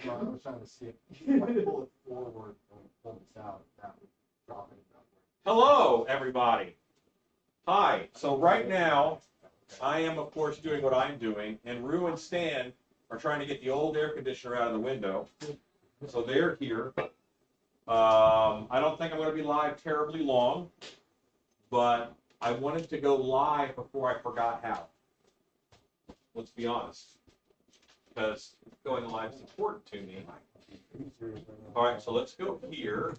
I was trying to see if I pull it forward and pull this out, that would drop it that way. Hello, everybody. Hi. So right now, I am, of course, doing what I'm doing, and Rue and Stan are trying to get the old air conditioner out of the window. So they're here. I don't think I'm going to be live terribly long, but I wanted to go live before I forgot how. Let's be honest, because going live is important to me. All right, so let's go here,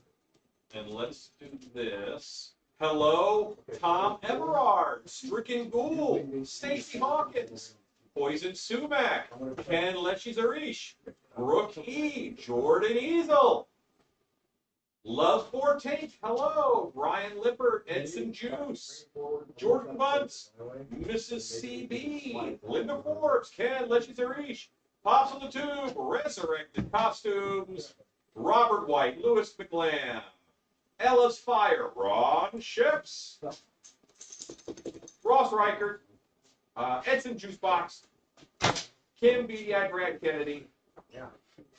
and let's do this. Hello, Tom Everard, Stricken Ghoul, Stacy Hawkins, Poison Sumac, Ken Lechizarish, Brooke E, Jordan Easel, Love 14, hello, Brian Lippert, Edson Juice, Jordan Bunce, Mrs. CB, Linda Forbes, Ken Lechizarish, Pops on the Tube, Resurrected Costumes, Robert White, Louis McLam, Ella's Fire, Ron Ships, Ross Reichert, Edson Juicebox, Kim B. Brad Kennedy,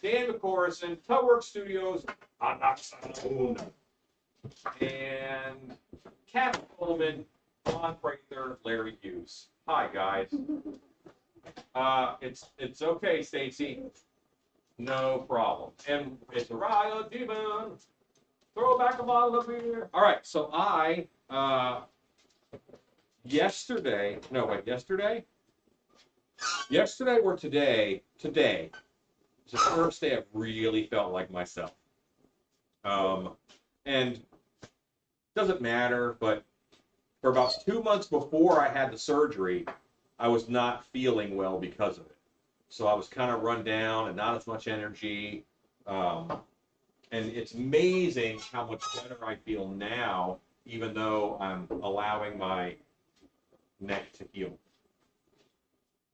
Dan McCorrison, Tubwork Studios, Anaxamoon, and Kat Coleman, Ron Prather, Larry Hughes. Hi, guys. It's okay, Stacy. No problem. And it's a riot demon. Throw back a bottle of beer. All right, so yesterday or today was the first day I've really felt like myself. And it doesn't matter, but for about 2 months before I had the surgery, I was not feeling well because of it. So I was kind of run down and not as much energy. And it's amazing how much better I feel now, even though I'm allowing my neck to heal.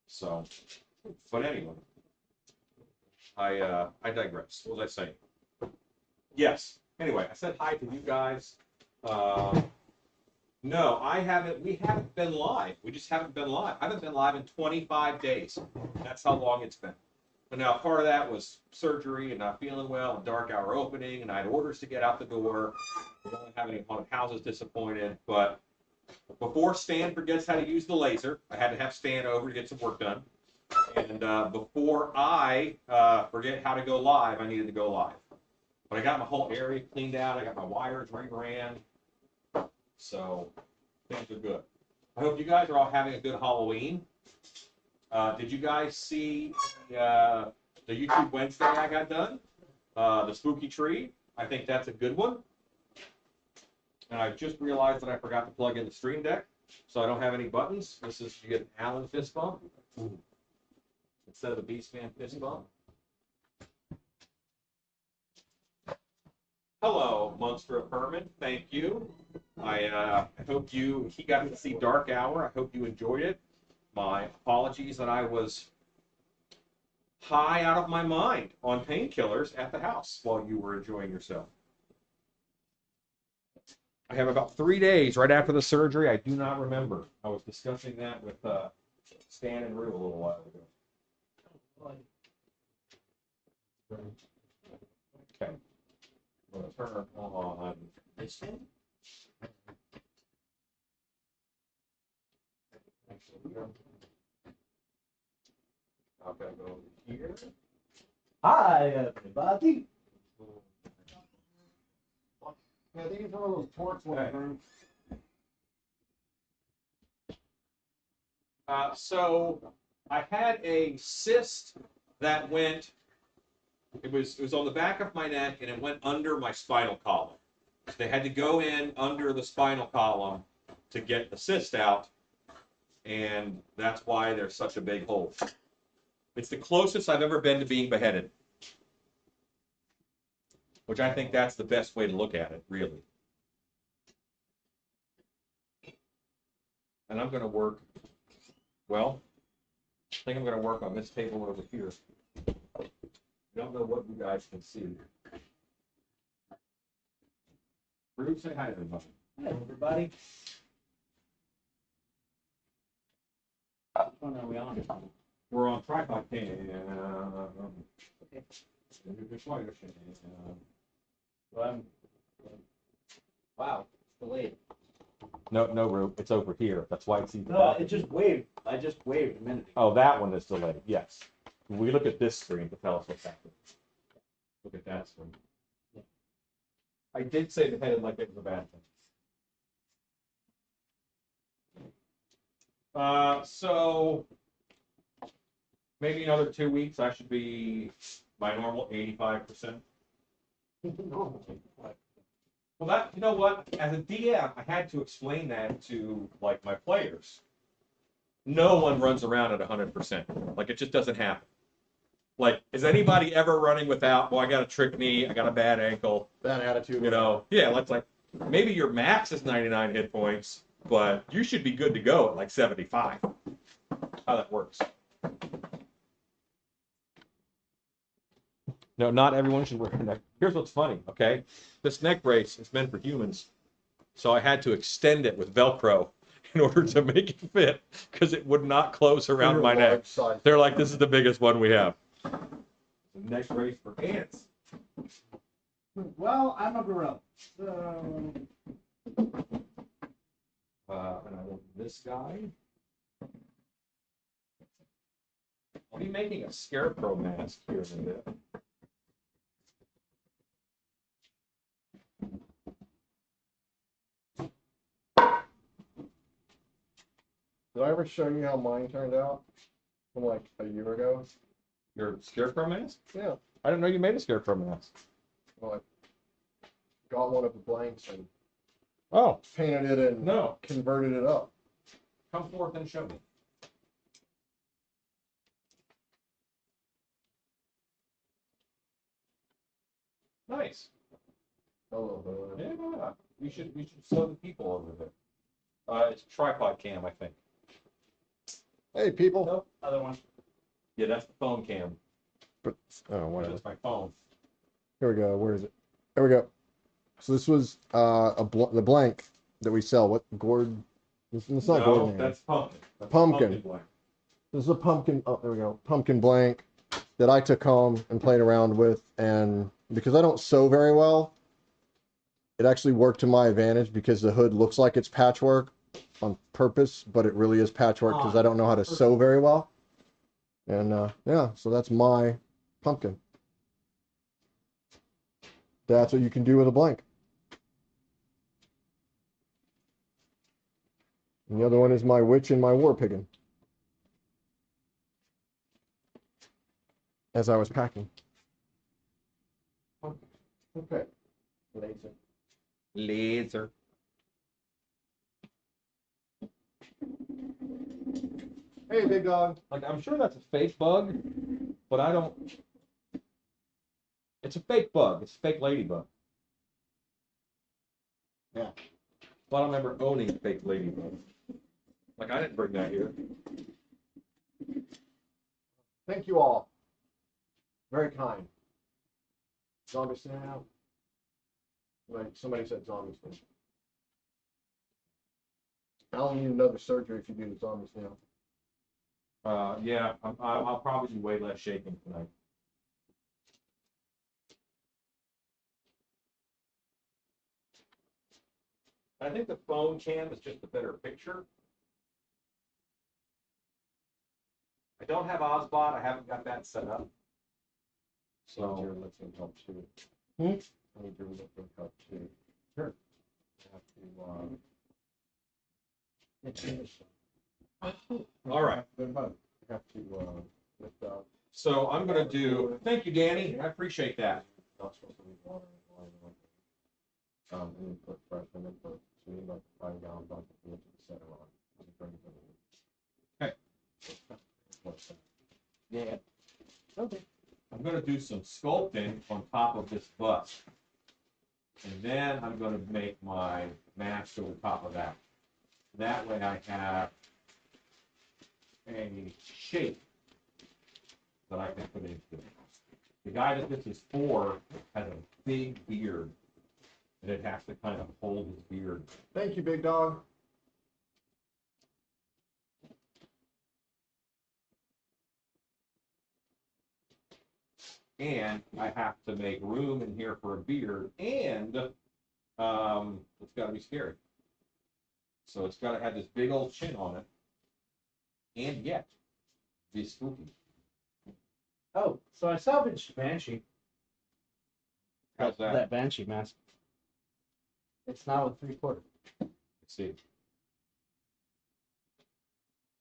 So, but anyway, I digress. What was I saying? Yes. Anyway, I said hi to you guys. No, I haven't. We haven't been live. We just haven't been live. I haven't been live in 25 days. That's how long it's been. But now part of that was surgery and not feeling well and dark hour opening, and I had orders to get out the door. We don't have any haunted houses disappointed. But before Stan forgets how to use the laser, I had to have Stan over to get some work done. And before I forget how to go live, I needed to go live. But I got my whole area cleaned out. I got my wires reran. So things are good. I hope you guys are all having a good Halloween. Did you guys see the YouTube Wednesday I got done? The spooky tree. I think that's a good one. And I just realized that I forgot to plug in the Stream Deck, so I don't have any buttons. This is, you get an Allen fist bump instead of a Beastman fist bump. Hello, Monster of Herman. Thank you. I hope he got to see Dark Hour. I hope you enjoyed it. My apologies that I was high out of my mind on painkillers at the house while you were enjoying yourself. I have about 3 days right after the surgery. I do not remember. I was discussing that with Stan and Rue a little while ago. Okay. I'm going to turn on this one. I'm going to go over here. Hi, everybody. Yeah, I think it's one of those torch ones. So I had a cyst that went. It was on the back of my neck, and it went under my spinal column. So they had to go in under the spinal column to get the cyst out, and that's why there's such a big hole. It's the closest I've ever been to being beheaded, which I think that's the best way to look at it, really. And I'm going to work, well, I think I'm going to work on this table over here. I don't know what you guys can see. Rude, say hi to everybody. Hi, everybody. Which one are we on? We're on tripod cam. Okay. Well, wow, it's delayed. No, Rube, it's over here. That's why it's even. No, it just waved. I just waved a minute ago. Oh, that one is delayed, yes. We look at this screen to tell us what's happening. Look at that screen. I did say the headed like it was a bad thing. So maybe another 2 weeks, I should be my normal 85%. No. Well, that, you know what? As a DM, I had to explain that to like my players. No one runs around at 100%. Like it just doesn't happen. Like, is anybody ever running without? Well, I got a trick knee, I got a bad ankle. That attitude. You know, yeah. Let's like maybe your max is 99 hit points, but you should be good to go at like 75. How that works. No, not everyone should wear a neck. Here's what's funny, okay? This neck brace is meant for humans, so I had to extend it with Velcro in order to make it fit because it would not close around my neck. Size. They're like, this is the biggest one we have. The neck brace for ants. Well, I'm a gorilla. So... And I want this guy. I'll be making a scarecrow mask here in a bit. Did I ever show you how mine turned out from like a year ago? Your scarecrow mask? Yeah. I didn't know you made a scarecrow mask. Well, I got one of the blanks and Oh, painted it and no. converted it up. Come forth and show me. Nice. Hello. Yeah. We should show the people over there. It's a tripod cam, I think. Hey, people. Nope, other one. Yeah, that's the phone cam. But, oh, whatever. That's my phone. Here we go. Where is it? There we go. So this was the blank that we sell. What gourd? It's not No, gourd. that's pumpkin. That's Pumpkin. blank. This is a pumpkin. Oh, there we go. Pumpkin blank that I took home and played around with, and because I don't sew very well, it actually worked to my advantage because the hood looks like it's patchwork on purpose, but it really is patchwork because I don't know how to sew very well. And yeah, so that's my pumpkin. That's what you can do with a blank. And the other one is my witch and my war piggin. As I was packing. Okay. Laser. Laser. Hey, big dog. Like, I'm sure that's a fake bug, but I don't. It's a fake bug. It's a fake ladybug. Yeah. But I don't remember owning a fake ladybug. Like, I didn't bring that here. Thank you all. Very kind. Zombie snail. Like somebody said zombie snail. I don't need another surgery if you do the zombie snail. Yeah, I'll probably do way less shaking tonight. I think the phone cam is just a better picture. I don't have Ozbot. I haven't got that set up. So your lifting help too. Hmm? I need your lifting help too. Sure. I have to, All right. I have to lift up. So I'm going to do. Thank you, Danny. I appreciate that. Not supposed to leave water in the line. And then put fresh and then put, so you need like a 5-gallon bucket to get to the center on. Okay. Yeah. Okay. I'm going to do some sculpting on top of this bust. And then I'm going to make my mask over top of that. That way I have a shape that I can put into it. The guy that this is for has a big beard, and it has to kind of hold his beard. Thank you, big dog. and I have to make room in here for a beard, and it's got to be scary. So it's got to have this big old chin on it, and yet be spooky. Oh, so I salvaged Banshee. How's that? That Banshee mask. It's now a 3/4 Let's see.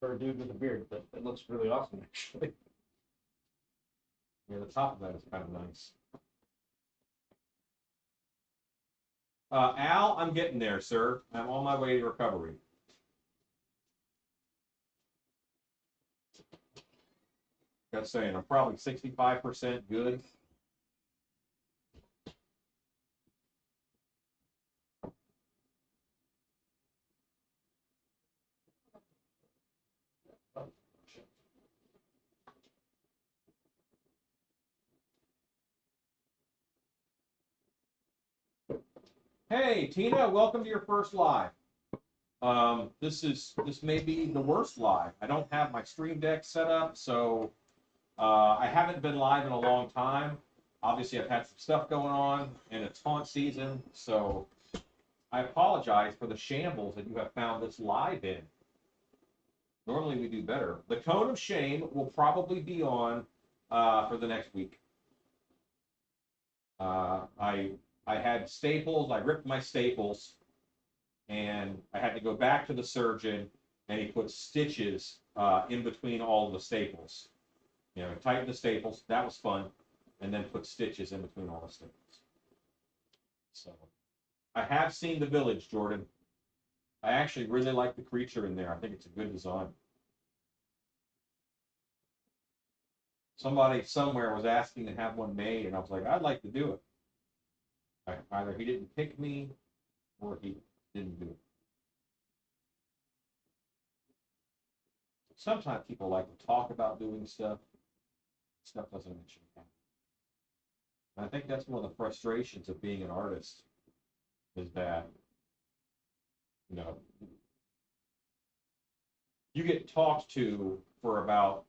for a dude with a beard, but it looks really awesome actually. Yeah, the top of that is kind of nice. Al, I'm getting there, sir. I'm on my way to recovery. Got saying I'm probably 65% good. Hey, Tina, welcome to your first live. This may be the worst live. I don't have my stream deck set up, so I haven't been live in a long time. Obviously, I've had some stuff going on, and it's haunt season, so I apologize for the shambles that you have found this live in. Normally, we do better. The Cone of Shame will probably be on for the next week. I had staples. I ripped my staples, and I had to go back to the surgeon, and he put stitches in between all of the staples. You know, tighten the staples. That was fun, and then put stitches in between all the staples. So, I have seen The Village, Jordan. I actually really like the creature in there. I think it's a good design. Somebody somewhere was asking to have one made, and I was like, I'd like to do it. Either he didn't pick me, or he didn't do it. Sometimes people like to talk about doing stuff. Stuff doesn't actually happen. And I think that's one of the frustrations of being an artist, is that, you know, you get talked to for about,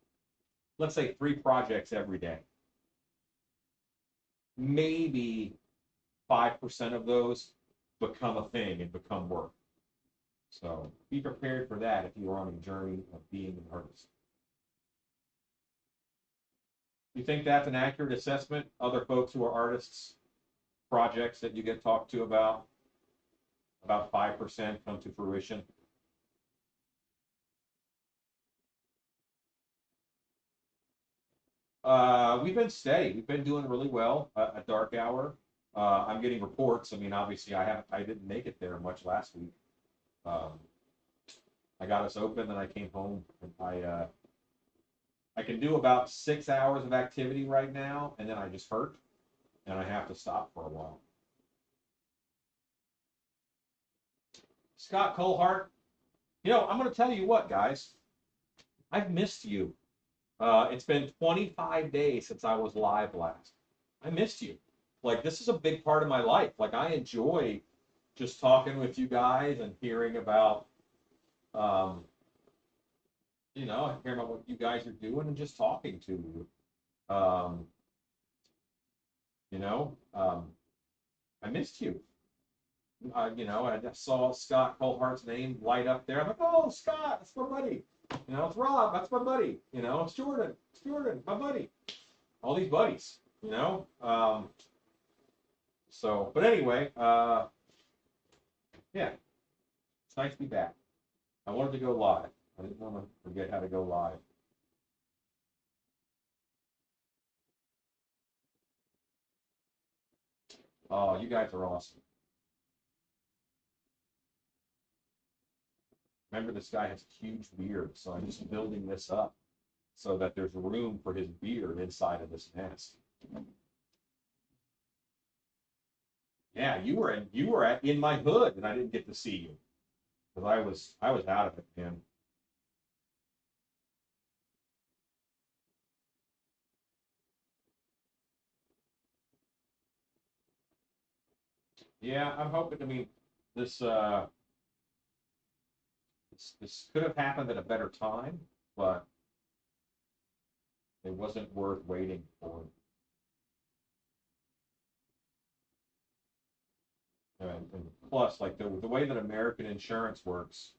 let's say, 3 projects every day. Maybe 5% of those become a thing and become work. So be prepared for that if you are on a journey of being an artist. You think that's an accurate assessment? Other folks who are artists, projects that you get talked to about 5% come to fruition? We've been steady. We've been doing really well at Dark Hour. I'm getting reports. I mean, obviously, I didn't make it there much last week. I got us open, and I came home. And I can do about 6 hours of activity right now, and then I just hurt, and I have to stop for a while. Scott Colehart, you know, I'm going to tell you what, guys. I've missed you. It's been 25 days since I was live last. I missed you. Like, this is a big part of my life. Like, I enjoy just talking with you guys and hearing about, you know, hearing about what you guys are doing and just talking to you. You know, I missed you. You know, I just saw Scott Colhart's name light up there. I'm like, oh, Scott, that's my buddy. You know, it's Rob, that's my buddy. You know, it's Jordan, my buddy. All these buddies, you know. So, but anyway, yeah, it's nice to be back. I wanted to go live. I didn't want to forget how to go live. Oh, you guys are awesome. Remember, this guy has a huge beard, so I'm just building this up so that there's room for his beard inside of this nest. Yeah, you were in my hood, and I didn't get to see you because I was out of it, man. Yeah, I'm hoping. I mean, this this could have happened at a better time, but it wasn't worth waiting for. And plus, like the way that American insurance works,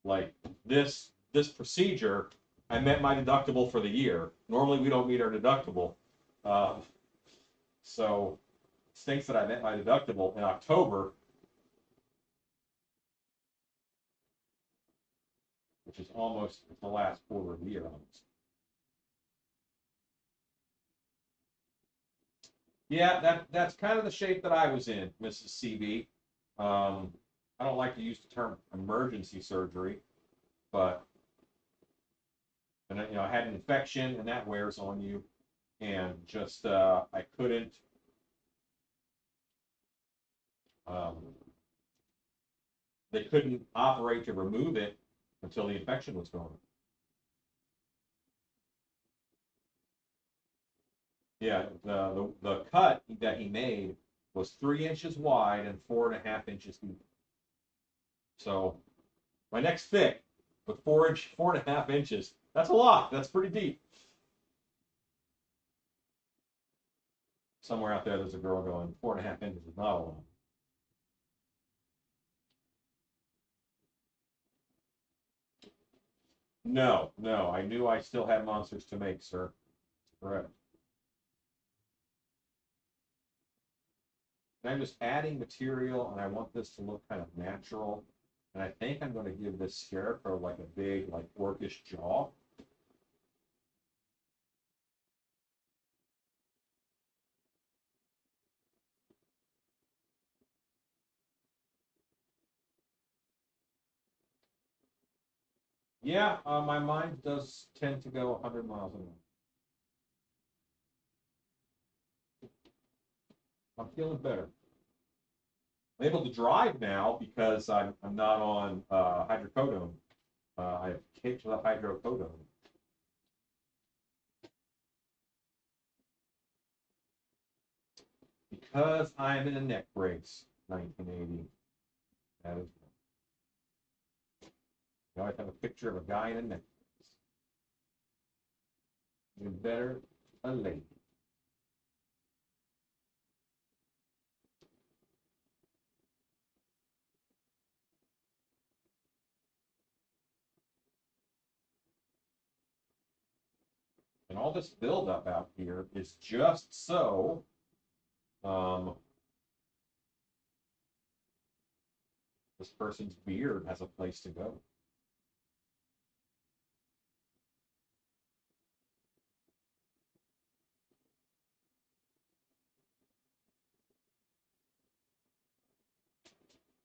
like this procedure, I met my deductible for the year. Normally, we don't meet our deductible, uh, so it stinks that I met my deductible in October, which is almost the last quarter of the year almost. Yeah, that's kind of the shape that I was in, Mrs. CB. I don't like to use the term emergency surgery, but and I had an infection and that wears on you, and just I couldn't. Um, they couldn't operate to remove it until the infection was gone. Yeah, the cut that he made was 3 inches wide and 4.5 inches deep. So my neck's thick, but 4.5 inches. That's a lot. That's pretty deep. Somewhere out there's a girl going 4.5 inches is not a lot. No, no, I knew I still had monsters to make, sir. Correct. And I'm just adding material, and I want this to look kind of natural. And I think I'm going to give this scarecrow like a big, like orcish jaw. Yeah, my mind does tend to go 100 miles an hour. I'm feeling better. I'm able to drive now because I'm not on hydrocodone. I have kicked the hydrocodone. Because I'm in a neck brace, 1980. That is, you always have a picture of a guy in a neck brace. Even better, a lady. And all this buildup out here is just so um, this person's beard has a place to go.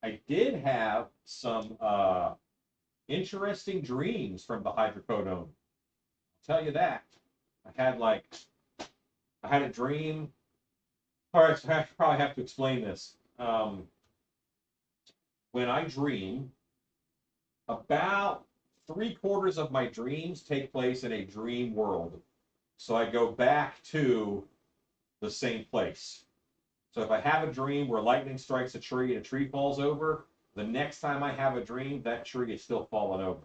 I did have some interesting dreams from the hydrocodone. I'll tell you that. I had a dream. All right, so I probably have to explain this. When I dream, about 3/4 of my dreams take place in a dream world. So I go back to the same place. So if I have a dream where lightning strikes a tree and a tree falls over, the next time I have a dream, that tree is still falling over.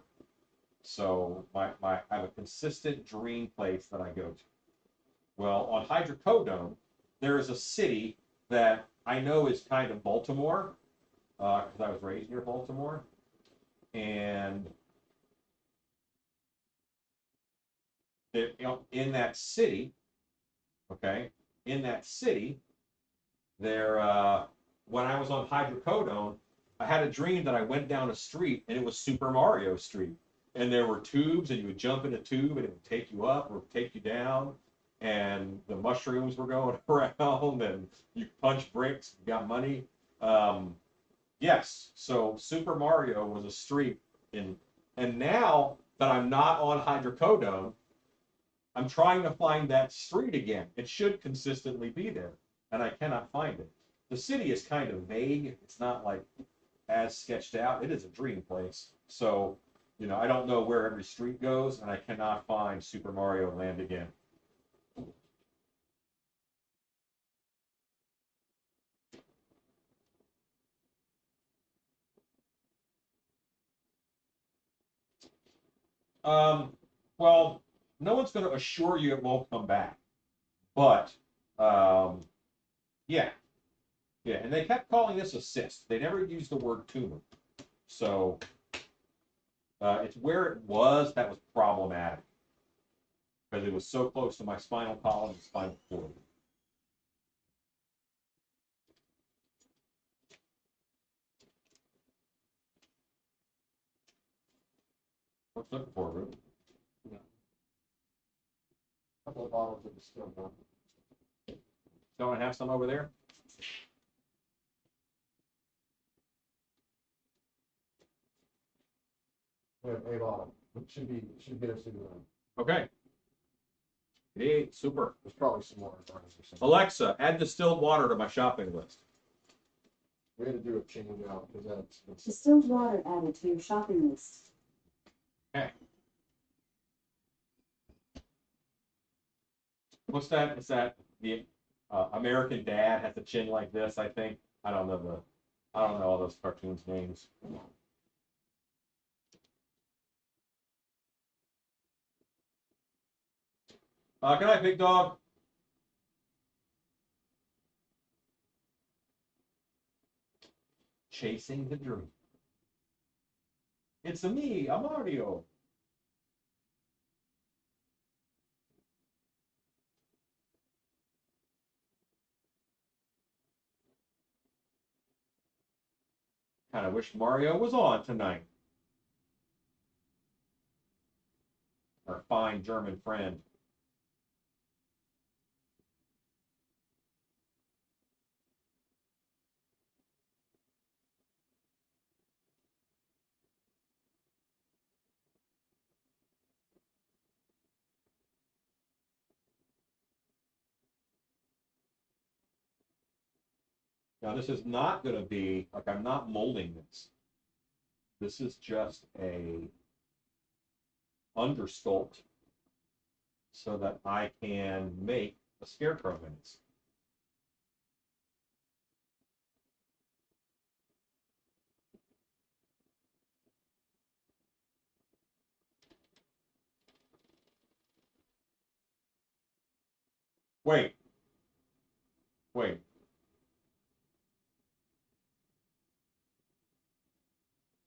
So I have a consistent dream place that I go to. Well, on hydrocodone, there is a city that I know is kind of Baltimore, because I was raised near Baltimore, and in that city, okay, in that city, there, when I was on hydrocodone, I had a dream that I went down a street and it was Super Mario Street, and there were tubes, and you would jump in a tube and it would take you up or take you down, and the mushrooms were going around, and you punch bricks, you got money. Yes, so Super Mario was a street in, and now that I'm not on hydrocodone, I'm trying to find that street again. It should consistently be there, and I cannot find it. The city is kind of vague. It's not like as sketched out. It is a dream place. So, I don't know where every street goes, and I cannot find Super Mario Land again. Um, well, no one's going to assure you it won't come back, but yeah, Yeah, and they kept calling this a cyst. They never used the word tumor. So it's where it was that was problematic because it was so close to my spinal column and spinal cord. What's looking for, Ruth? A couple of bottles of distilled water. Don't I have some over there? We have a bottle. It should get us through the room. Okay. Hey, super. There's probably some more in front of us or something. Alexa, add distilled water to my shopping list. We had to do a change out because that's Distilled water added to your shopping list. Okay. What's that? Is that the American Dad has a chin like this? I think. I don't know all those cartoons names. Good night, big dog. Chasing the dream. It's a me, a Mario. Kind of wish Mario was on tonight. Our fine German friend. Now this is not going to be, like I'm not molding this. This is just a undersculpt so that I can make a scarecrow minions. Wait. Wait.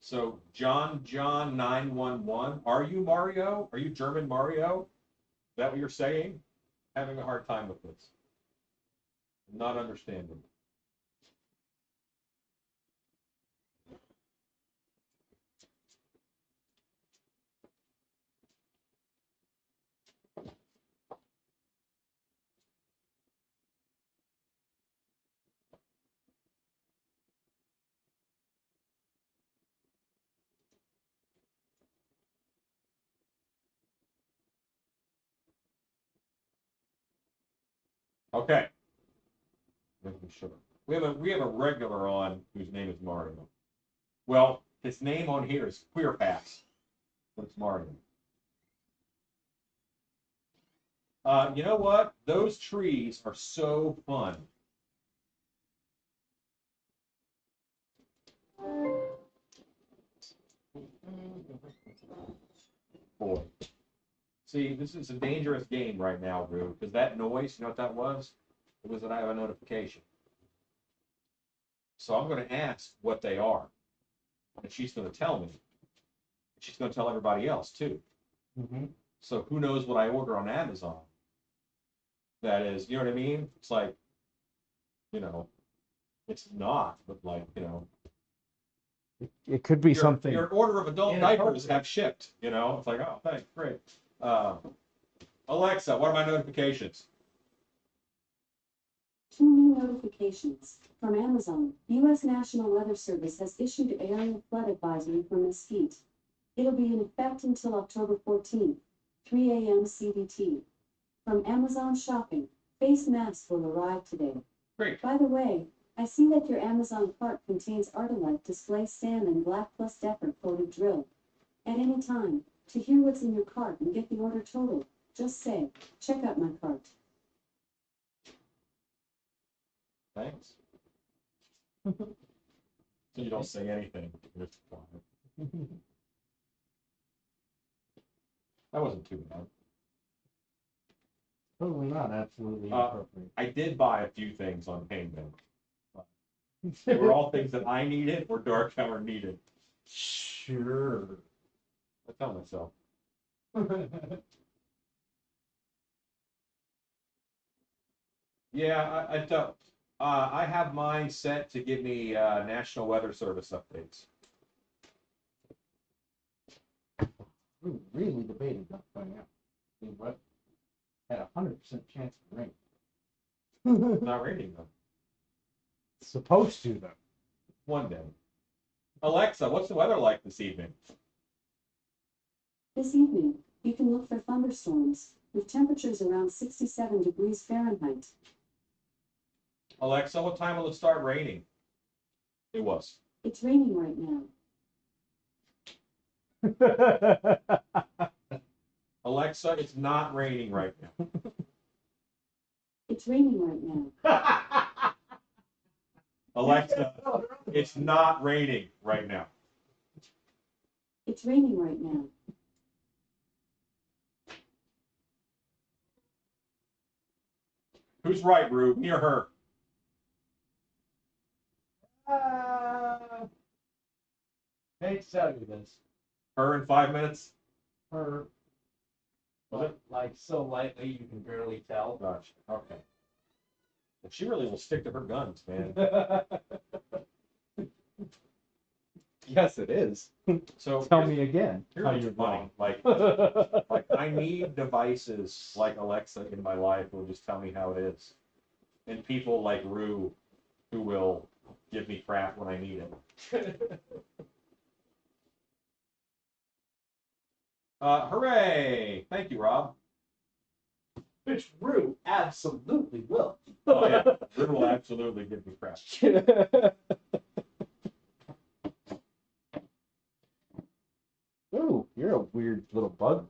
So John 911, are you Mario? Are you German Mario? Is that what you're saying? Having a hard time with this. Not understanding. Okay. Making sure. We have a regular on whose name is Mario. Well, his name on here is Queer Pass, but it's Mario. You know what? Those trees are so fun. Boy. See, this is a dangerous game right now, Rue, because that noise, you know what that was? It was that I have a notification. So I'm going to ask what they are. And she's going to tell me. She's going to tell everybody else, too. Mm-hmm. So who knows what I order on Amazon? That is, you know what I mean? It's like, you know, it's not, but like, you know. It could be something. Your order of adult Inappropriate. diapers have shipped, you know? It's like, oh, thanks, great. Alexa, what are my notifications? 2 new notifications. From Amazon, U.S. National Weather Service has issued area flood advisory for mesquite. It'll be in effect until October 14th, 3 a.m. CDT. From Amazon Shopping, face masks will arrive today. Great. By the way, I see that your Amazon cart contains Artilite display stand and black plus Depper coated drill. At any time, to hear what's in your cart and get the order totaled, just say, check out my cart. Thanks. So you don't say anything. You're just quiet. That wasn't too bad. Totally not absolutely Uh, inappropriate. I did buy a few things on Hangman. They were all things that I needed or Dark Tower needed. Sure. I tell myself. Yeah, I have mine set to give me National Weather Service updates. We really debated not going out. I mean, what? Had 100% chance of rain. It's not raining though. Supposed to though. One day. Alexa, what's the weather like this evening? This evening, you can look for thunderstorms, with temperatures around 67 degrees Fahrenheit. Alexa, what time will it start raining? It was. It's raining right now. Alexa, it's not raining right now. It's raining right now. Alexa, it's not raining right now. It's raining right now. Who's right, Rube? Me or her? Hate to tell you this. Her in 5 minutes? Her, but like so lightly you can barely tell. Gosh, okay. Well, she really will stick to her guns, man. Yes, it is. So Tell me again. here's how what's you're funny. wrong. Like I need devices like Alexa in my life who will just tell me how it is, and people like Rue who will give me crap when I need it. Hooray! Thank you, Rob. Which Rue absolutely will. Oh yeah, Rue will absolutely give me crap. Ooh, you're a weird little bug.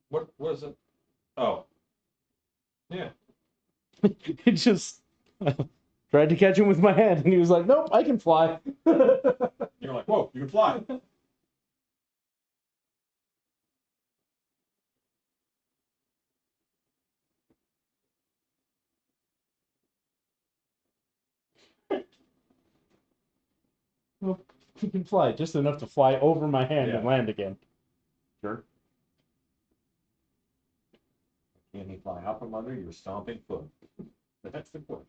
What is it? Oh, yeah. It just tried to catch him with my hand, and he was like, "Nope, I can fly." You're like, whoa, you can fly. Well, he can fly just enough to fly over my hand and Yeah. land again. Sure. Can he fly out from under your stomping foot? That's the question.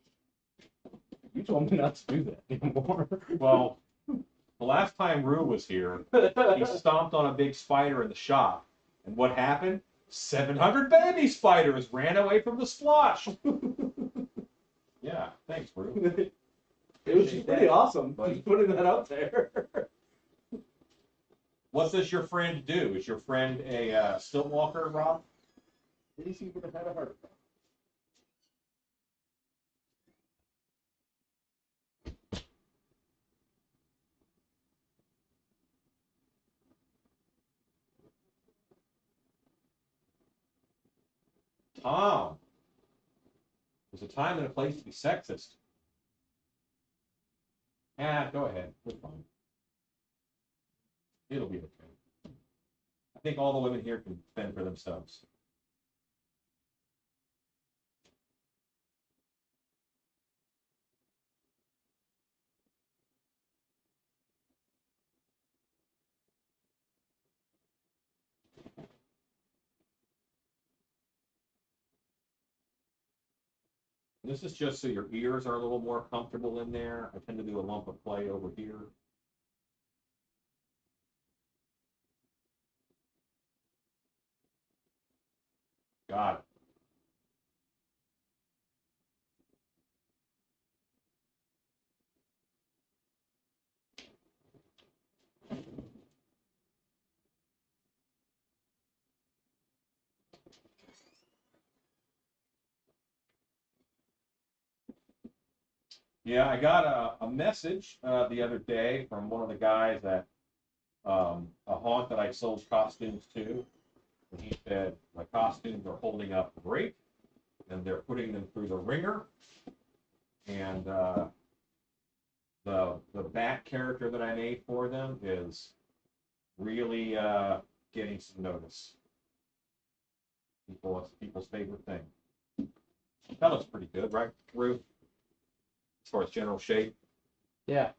You told me not to do that anymore. Well, the last time Rue was here, he stomped on a big spider in the shop. And what happened? 700 baby spiders ran away from the splosh. Yeah, thanks, Rue. It was Appreciate pretty that, awesome, buddy. just putting that out there. What does your friend do? Is your friend a stilt walker, Rob? He would have had a heart attack. Tom. There's a time and a place to be sexist. Ah, go ahead. We're fine. It'll be okay. I think all the women here can fend for themselves. This is just so your ears are a little more comfortable in there. I tend to do a lump of clay over here. Got it. Yeah, I got a message the other day from one of the guys at a haunt that I sold costumes to. And he said, my costumes are holding up great, and they're putting them through the ringer. And the bat character that I made for them is really getting some notice. It's people's favorite thing. That looks pretty good, right, Ruth? as far as general shape. Yeah.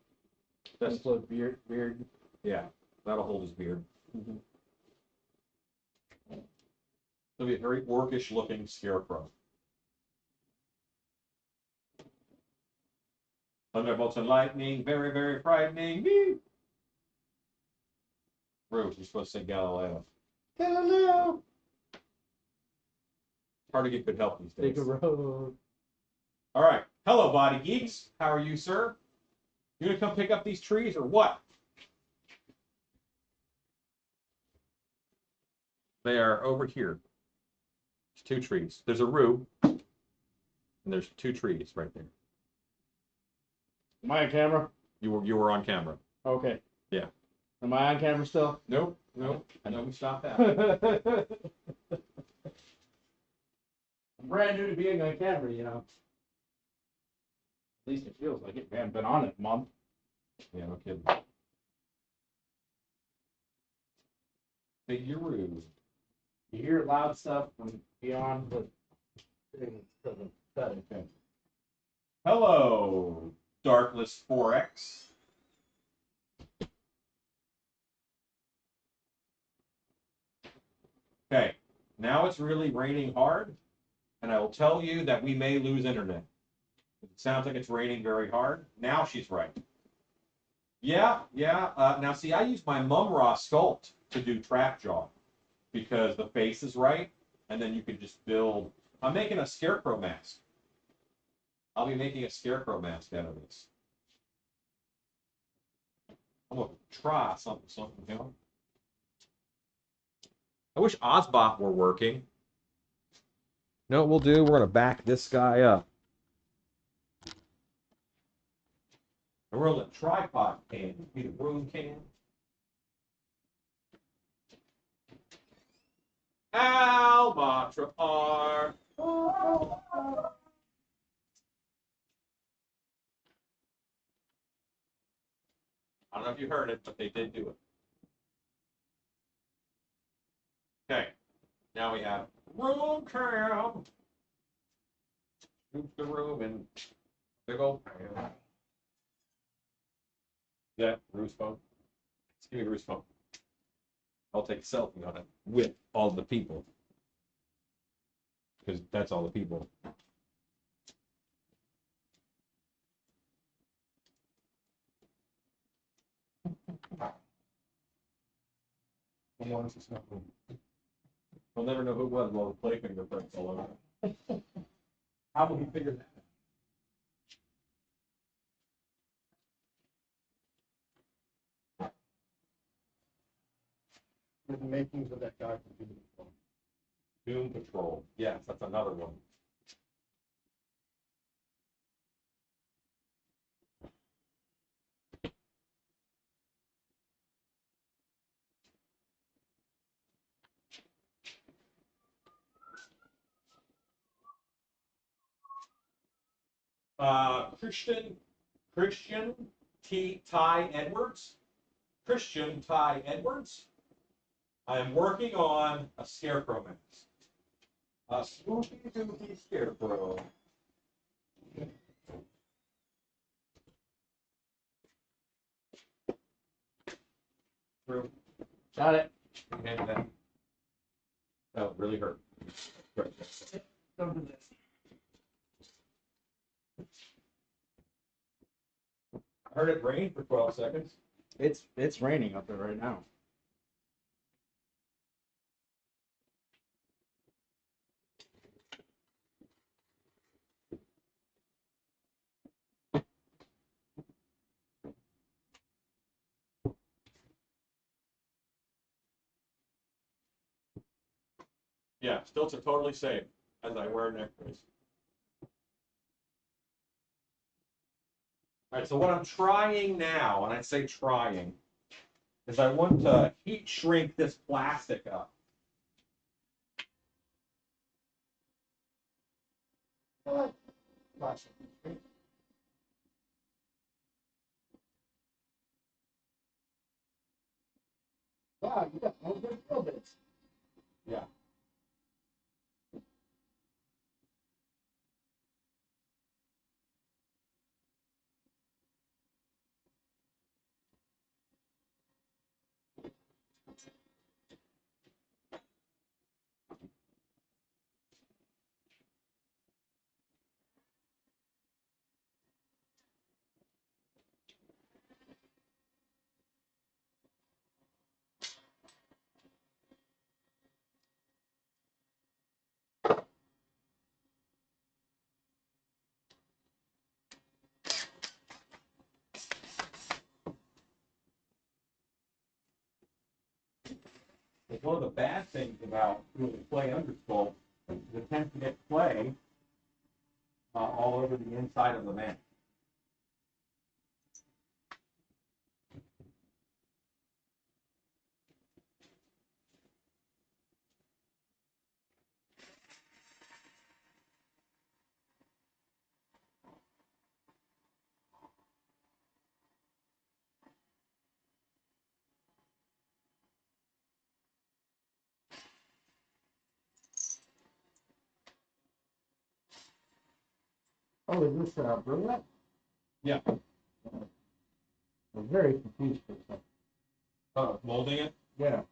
That's, Inflow beard. yeah, that'll hold his beard. Mhm. It'll be a very orcish looking scarecrow. Thunderbolts and lightning, very, very frightening. Woo! Rose, you're supposed to say Galileo. Galileo. Hard to get good help these days. Take a road. All right. Hello, body geeks. How are you, sir? You gonna come pick up these trees or what? They are over here. There's 2 trees. There's a rue, and there's 2 trees right there. Am I on camera? You were on camera. Okay. Yeah. Am I on camera still? Nope. I know we stopped that. I'm brand new to being on camera, you know. At least it feels like it. Man, been on it a month. Yeah, no kidding. Big rue. You hear loud stuff from beyond the thing because of setting. Hello, Darkless 4X. Okay, now it's really raining hard, and I will tell you that we may lose internet. It sounds like it's raining very hard. Now she's right. Yeah. Now see, I use my Mumra sculpt to do trap jaw because the face is right, and then you can just build. I'm making a scarecrow mask. I'll be making a scarecrow mask out of this. I'm gonna try something, you know. I wish Ozbot were working. You know what we'll do? We're gonna back this guy up. And we're gonna let tripod can be the room can. Almatra R. I don't know if you heard it, but they did do it. Okay, now we have room cam. Scoop the room and big old pan. Yeah, Rue's phone. Let's give me Rue's phone. I'll take a selfie on it with all the people. Because that's all the people. We'll never know who it was while the play fingerprints all over. How will he figure that out? The makings of that guy from Doom Patrol. Yes, that's another one. Christian Ty Edwards. Christian Ty Edwards. I am working on a scarecrow mask. A spooky dooky scarecrow. True. Got it. And that. That would really hurt. Right. Come to this. I heard it rain for 12 seconds. It's raining up there right now. Yeah, stilts are totally safe as I wear neck brace. All right, so what I'm trying now, and I say trying, is I want to heat shrink this plastic up. Wow, you got all good drill bits. Yeah. is one of the bad things about doing clay undersculpt is it tends to get clay all over the inside of the mat. Oh, is this brilliant? Yeah. I'm very confused for a second. Molding it. Yeah.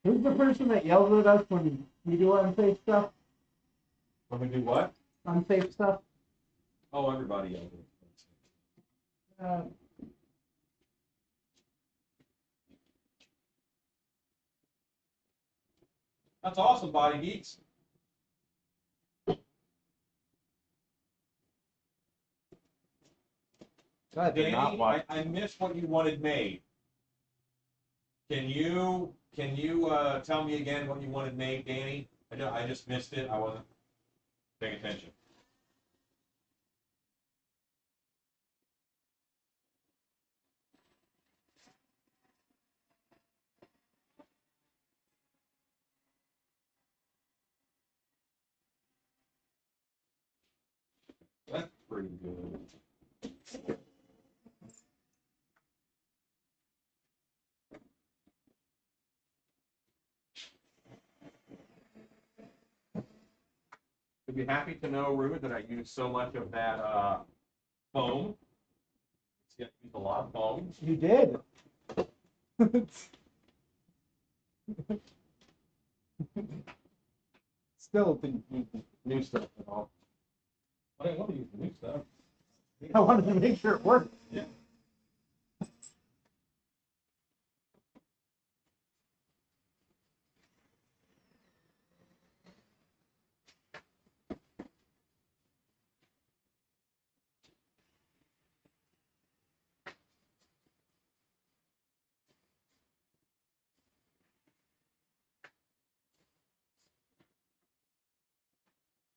Who's the person that yells at us when we do unsafe stuff? When we do what? Unsafe stuff? Oh, everybody else. Uh, That's awesome, Body Geeks. God, they're not Danny, watching. I missed what you wanted made. Can you tell me again what you wanted made, Danny? I just missed it. I wasn't paying attention. That's pretty good. You'd be happy to know, Rue, that I use so much of that foam. Yeah, use a lot of foam. You did. Still didn't use the new stuff at all. I didn't want to use the new stuff. I wanted to make sure it worked. Yeah.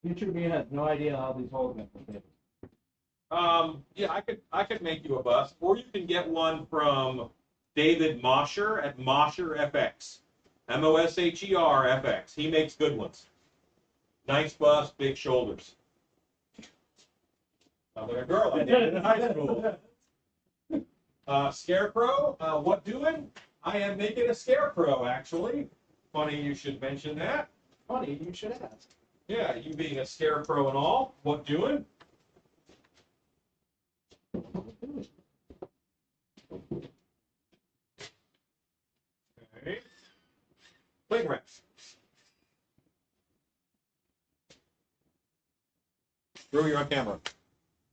Future me has no idea how these holes get put in. Yeah, I could make you a bust, or you can get one from David Mosher at Mosher FX, Mosher FX. He makes good ones. Nice bust, big shoulders. Sounds like a girl I dated in high school. Scarecrow, what doing? I am making a scarecrow, actually. Funny you should mention that. Funny, you should ask. Yeah, you being a scarecrow and all, what doing? Okay. Cling wraps. Drew, you're on camera.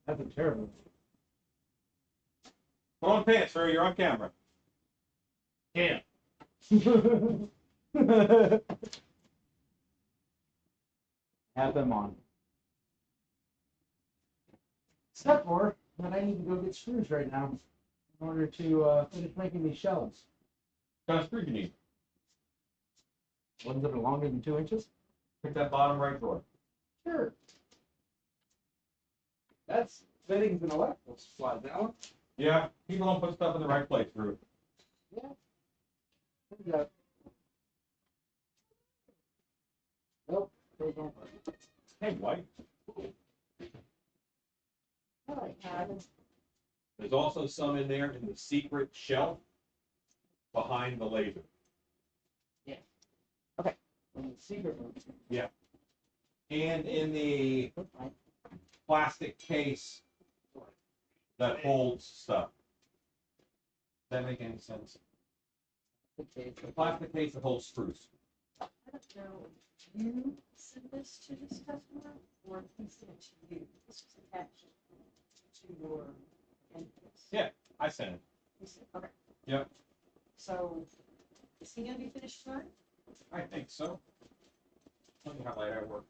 That's a terrible. Put on pants, sir. You're on camera. Can't. Have them on. Except for that I need to go get screws right now in order to finish making these shelves. What kind of screw you need? Ones that are longer than 2 inches? Pick that bottom right drawer. Sure. That's fittings and electrical supplies. That one? Yeah, people don't put stuff in the right place, Drew. Yeah. What is that? Nope. Those don't work. Hey, White. All right, Adam. There's also some in there in the secret shelf behind the laser. In the secret room. And in the plastic case that holds stuff. Does that make any sense? Okay. The plastic case that holds screws. I don't know if you sent this to this customer or if he sent it to you. This was attached to your invoice. Yeah. I sent it. You said, okay. Yep. So Is he gonna be finished tonight? I think so. Wonder how late I work.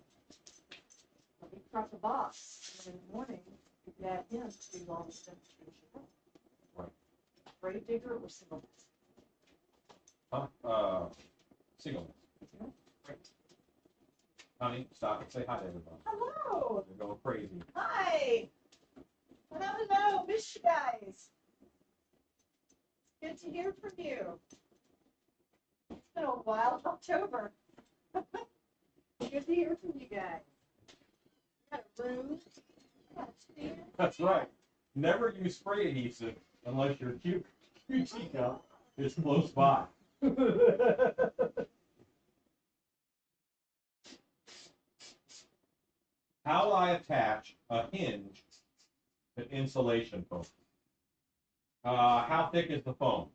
We brought the box, and in the morning, we got him to do all the stuff to finish it up. Right. Grave digger or single? Single. Great. Honey, stop and say hi to everybody. Hello. They're going crazy. Hi. Hello. Miss you guys. Good to hear from you. It's been a wild October. Good to hear from you guys. Got a room. Got a chair. That's right. Never use spray adhesive unless your QT cup is close by. How do I attach a hinge to insulation foam? How thick is the foam?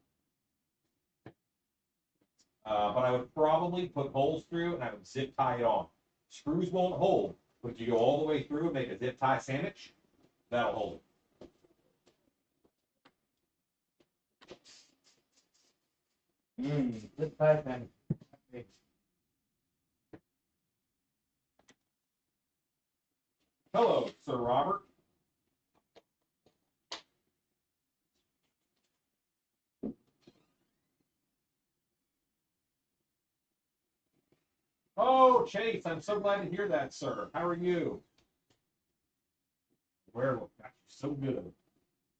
But I would probably put holes through and I would zip tie it on. Screws won't hold, but if you go all the way through and make a zip tie sandwich, that'll hold it. Good time, man. Hello, Sir Robert. Oh, Chase, I'm so glad to hear that, sir. How are you? Werewolf, gosh, you're so good.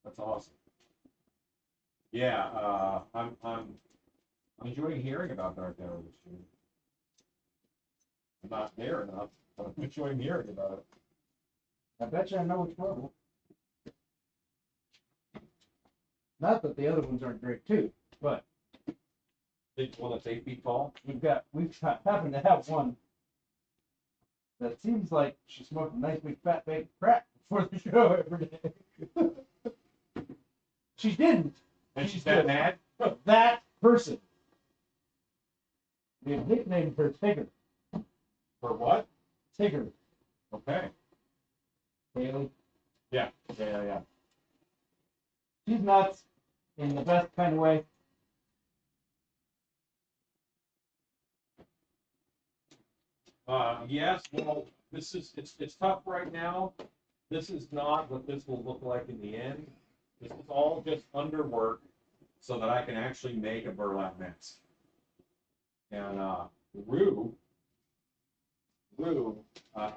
That's awesome. Yeah, I'm enjoying hearing about Dark Arrow this year. I'm not there enough, but I'm enjoying hearing about it. I bet you I know which one. Not that the other ones aren't great too, but Big one that's 8 feet tall. we've happened to have one that seems like she smoked a nice big fat baked crack before the show every day. She didn't. And she's that mad? That person. We have nicknamed her Tigger. For what? Tigger. Okay. Haley. Yeah. Yeah. She's nuts in the best kind of way. Yes, well, it's tough right now. This is not what this will look like in the end. This is all just underwork so that I can actually make a burlap mask. And Rue,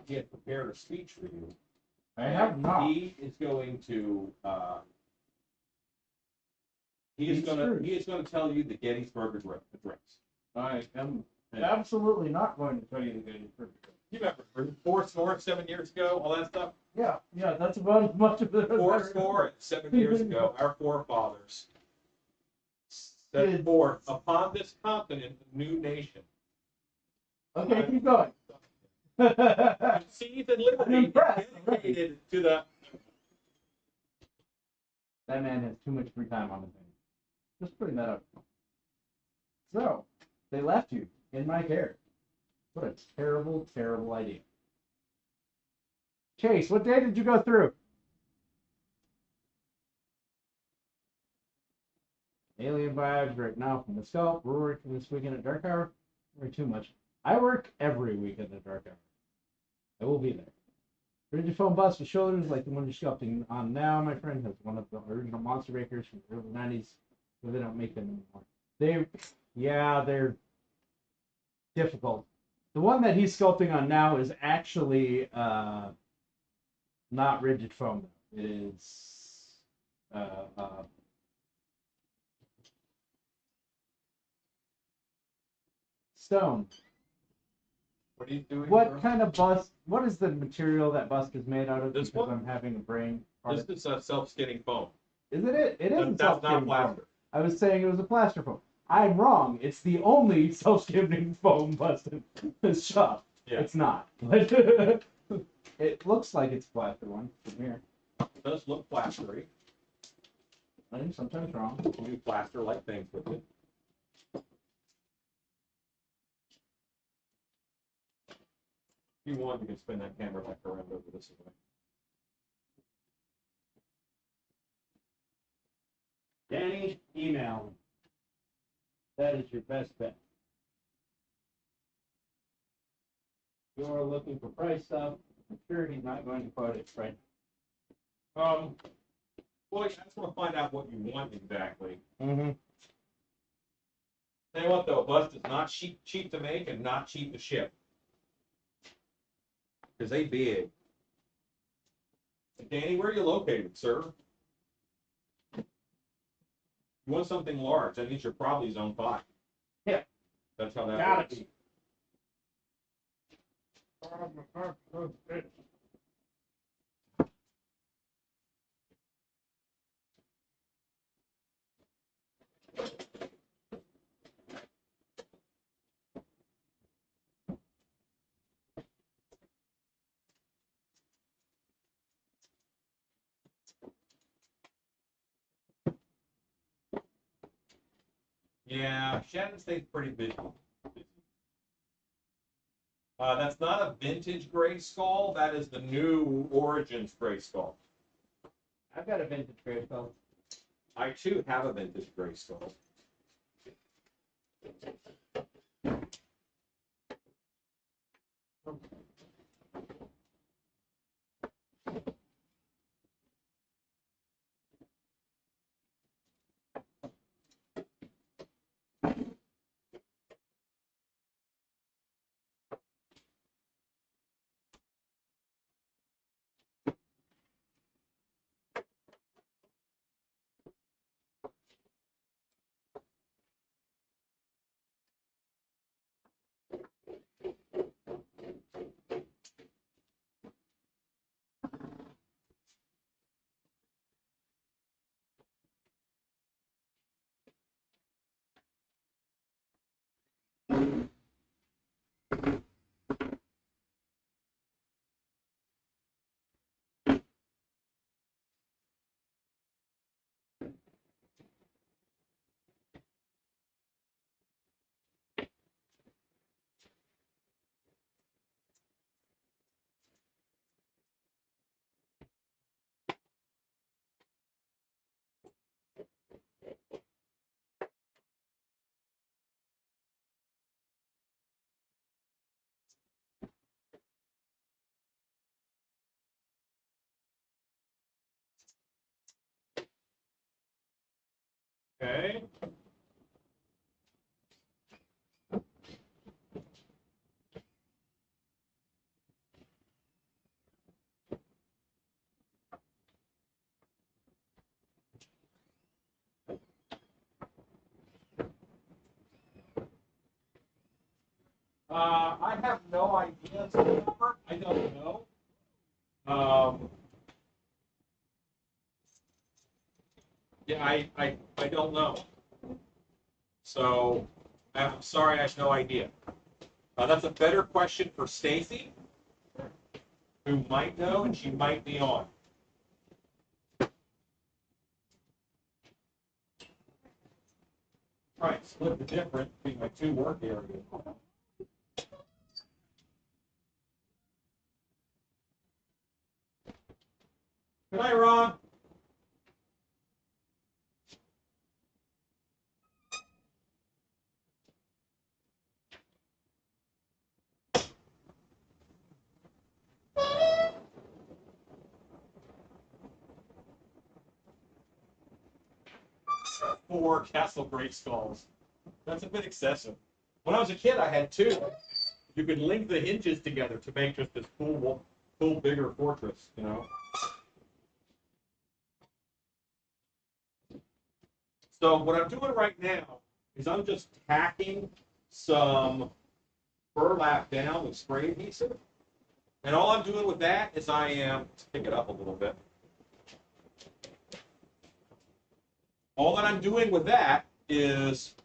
he had prepared a speech for you. I have not. He is going to he is going to tell you the Gettysburg Address. I am absolutely not going to tell you the Gettysburg. You remember 7 years ago, all that stuff? Yeah, that's about as much of it. Four score and 7 years ago, our forefathers set forth upon this continent a new nation. Okay, keep going. Conceived and I'm impressed. dedicated to the. That man has too much free time on his hands. Just putting that up. So, they left you in my care. What a terrible, terrible idea. Chase, what day did you go through? Alien vibes right now from the scalp. We're working this weekend at Dark Hour. Or too much. I work every weekend at Dark Hour. I will be there. Rigid foam bust with shoulders like the one you're sculpting on now, my friend, has one of the original monster makers from the early 90s, but they don't make them anymore. They're difficult. The one that he's sculpting on now is actually not rigid foam. It is stone. What are you doing? What kind of bust? What is the material that bust is made out of? This because one? I'm having a brain. This is a self-skinning foam. Isn't it? It isn't That's not self-skinning foam. plaster. I was saying it was a plaster foam. I'm wrong. It's the only self-skinning foam bust in this shop. Yeah. It's not. But it looks like it's plaster one from here. It does look plastery. I'm sometimes wrong. You do plaster-like things with it. If you want, you can spin that camera back around over this way. Danny, email. That is your best bet. If you're looking for price stuff, I'm sure he's not going to quote it right. Well, I just want to find out what you want exactly. Mm-hmm. Tell you what though, bust is not cheap to make and not cheap to ship. Because they big. Danny, where are you located, sir? You want something large, that means you're probably zone 5. Yeah. That's how that Gotta works. be. Yeah, Shannon State's pretty busy. That's not a vintage gray skull. That is the new Origins gray skull. I've got a vintage gray skull. I too have a vintage gray skull. Okay. I have no idea. I don't know. Yeah, I don't know. So I'm sorry, I have no idea. That's a better question for Stacy, who might know, and she might be on. Right, split the difference between my 2 work areas. Good night, Ron. Four Castle Great Skulls. That's a bit excessive. When I was a kid, I had 2. You could link the hinges together to make just this cool, bigger fortress, you know? So what I'm doing right now is I'm just tacking some burlap down with spray adhesive. And all I'm doing with that is I am, let's pick it up a little bit. All that I'm doing with that is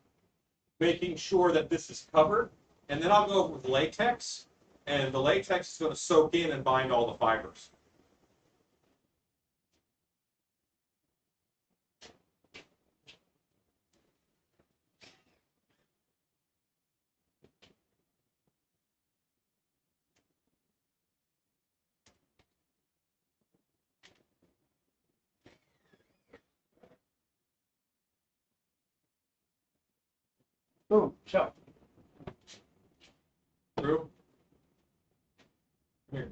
making sure that this is covered. And then I'll go with latex. And the latex is going to soak in and bind all the fibers. Oh, shelf. Rue? Here.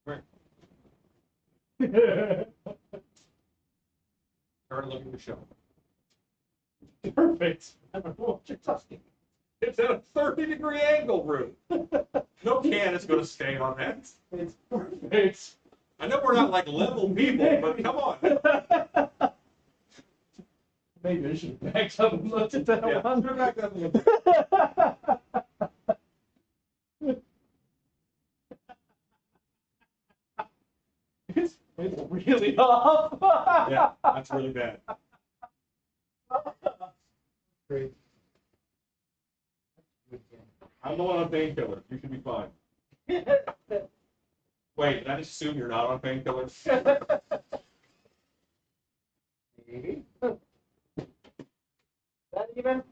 Turn and look at the show. Perfect. I don't know what you're talking. It's at a 30-degree angle, Rue. No can is going to stay on that. It's perfect. I know we're not like level people, but come on. Maybe I should have backed up and looked at that Yeah, one. turn back up a little bit. It's really off. Yeah, that's really bad. Great. I'm the one on painkillers. You should be fine. Wait, did I just assume you're not on painkillers? Maybe. That even?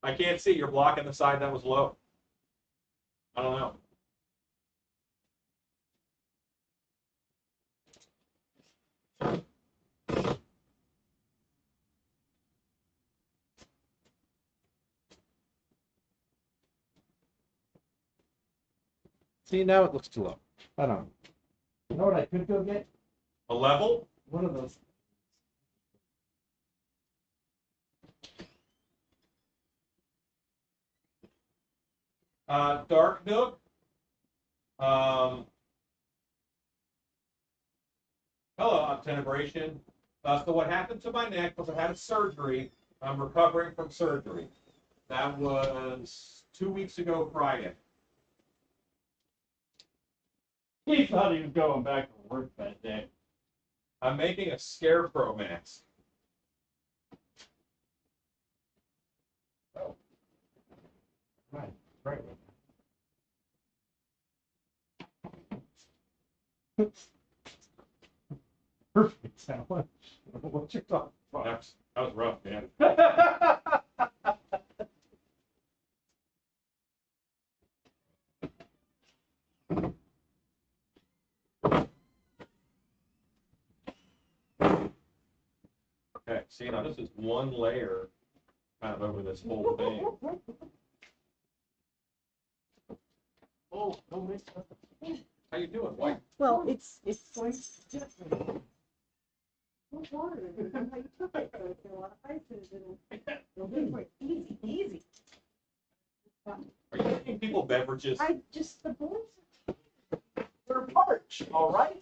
I can't see. You're blocking the side that was low. I don't know. See, now it looks too low. I don't know. You know what I could go get? A level? One of those. Dark Nook. Hello, Tenebration. So what happened to my neck was I had a surgery. I'm recovering from surgery. That was 2 weeks ago Friday. He thought he was going back to work that day. I'm making a scarecrow mask. Right, right. Perfect, Alan. What you're talking about? That was rough, man. Okay, see now this is one layer kind of over this whole thing. Oh, don't mix up. How you doing, White? Well, it's going to. Water. How you took it, so it's a lot of ice in it. Easy, easy. Are you giving people beverages? The boys. They're parched, all right?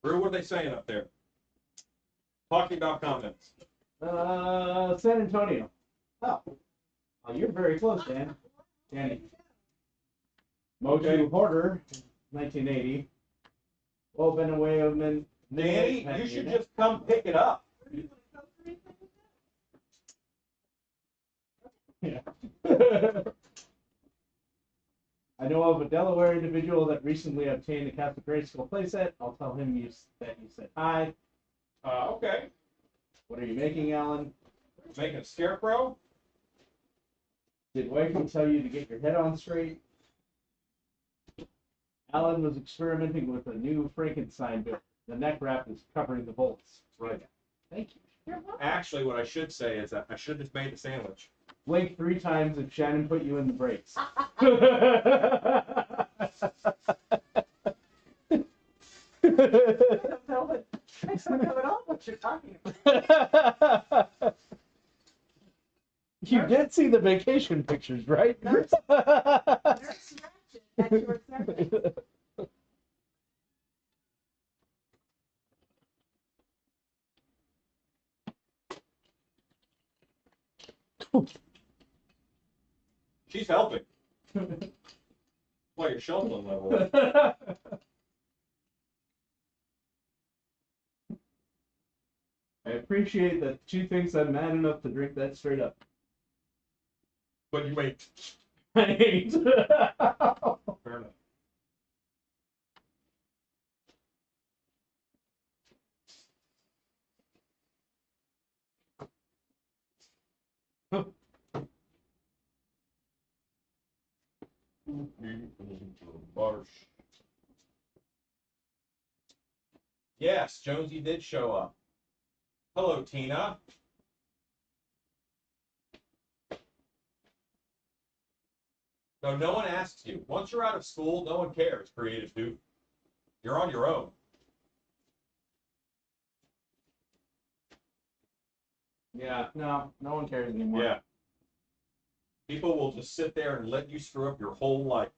Drew, what are they saying up there? Talking about comments. San Antonio. Oh, you're very close, Dan. Danny. Mojo Porter, 1980. Open away of men. Danny, you should just come pick it up. Yeah. I know of a Delaware individual that recently obtained a Catholic grade school playset. I'll tell him that you said hi. Okay. What are you making, Alan? Making a scarecrow? Did wifey tell you to get your head on straight? Alan was experimenting with a new Frankenstein bit. The neck wrap is covering the bolts. Right. Thank you. Actually, what I should say is that I should have made the sandwich. Blink 3 times if Shannon put you in the brakes. I don't know at all what you're talking about. You did see the vacation pictures, right? Nurse Ratched at your service. She's helping. Well, your shelf on level. I appreciate that she thinks I'm man enough to drink that straight up. But you wait. I ain't. Fair enough. Barsh. Yes, Jonesy did show up. Hello, Tina. No, no one asks you. Once you're out of school, no one cares, creative dude. You're on your own. Yeah, no one cares anymore. Yeah. People will just sit there and let you screw up your whole life.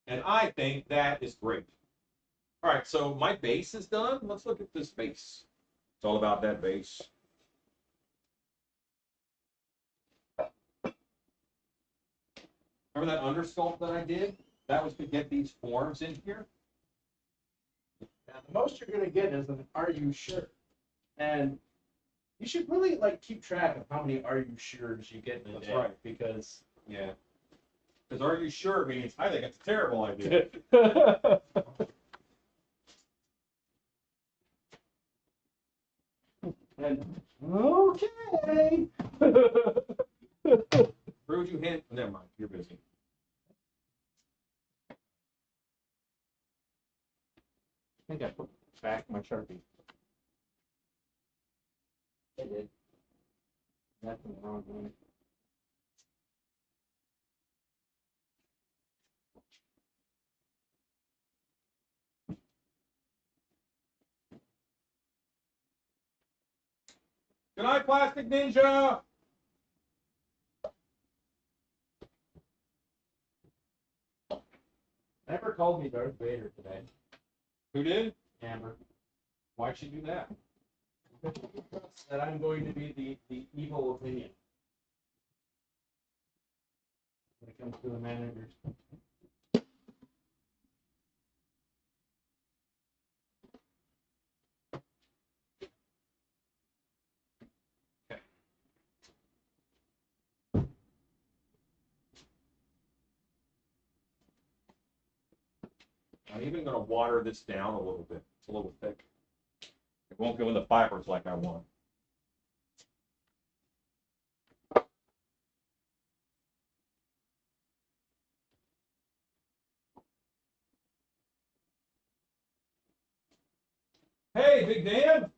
And I think that is great. All right, so my base is done. Let's look at this base. It's all about that base. Remember that undersculpt that I did? That was to get these forms in here. Now, the most you're gonna get is an "Are you sure?" And you should really like keep track of how many "Are you sures" you get in a That's day, right. because Yeah. Because are you sure means I think it's a terrible idea. and okay. Where would you hand? Never mind. You're busy. I think I put back my Sharpie. I did. That's the wrong one. Good night, Plastic Ninja. Amber called me Darth Vader today. Who did? Amber. Why'd she do that? That I'm going to be the evil opinion when it comes to the managers. I'm even going to water this down a little bit. It's a little thick. It won't go in the fibers like I want. Hey, Big Dan.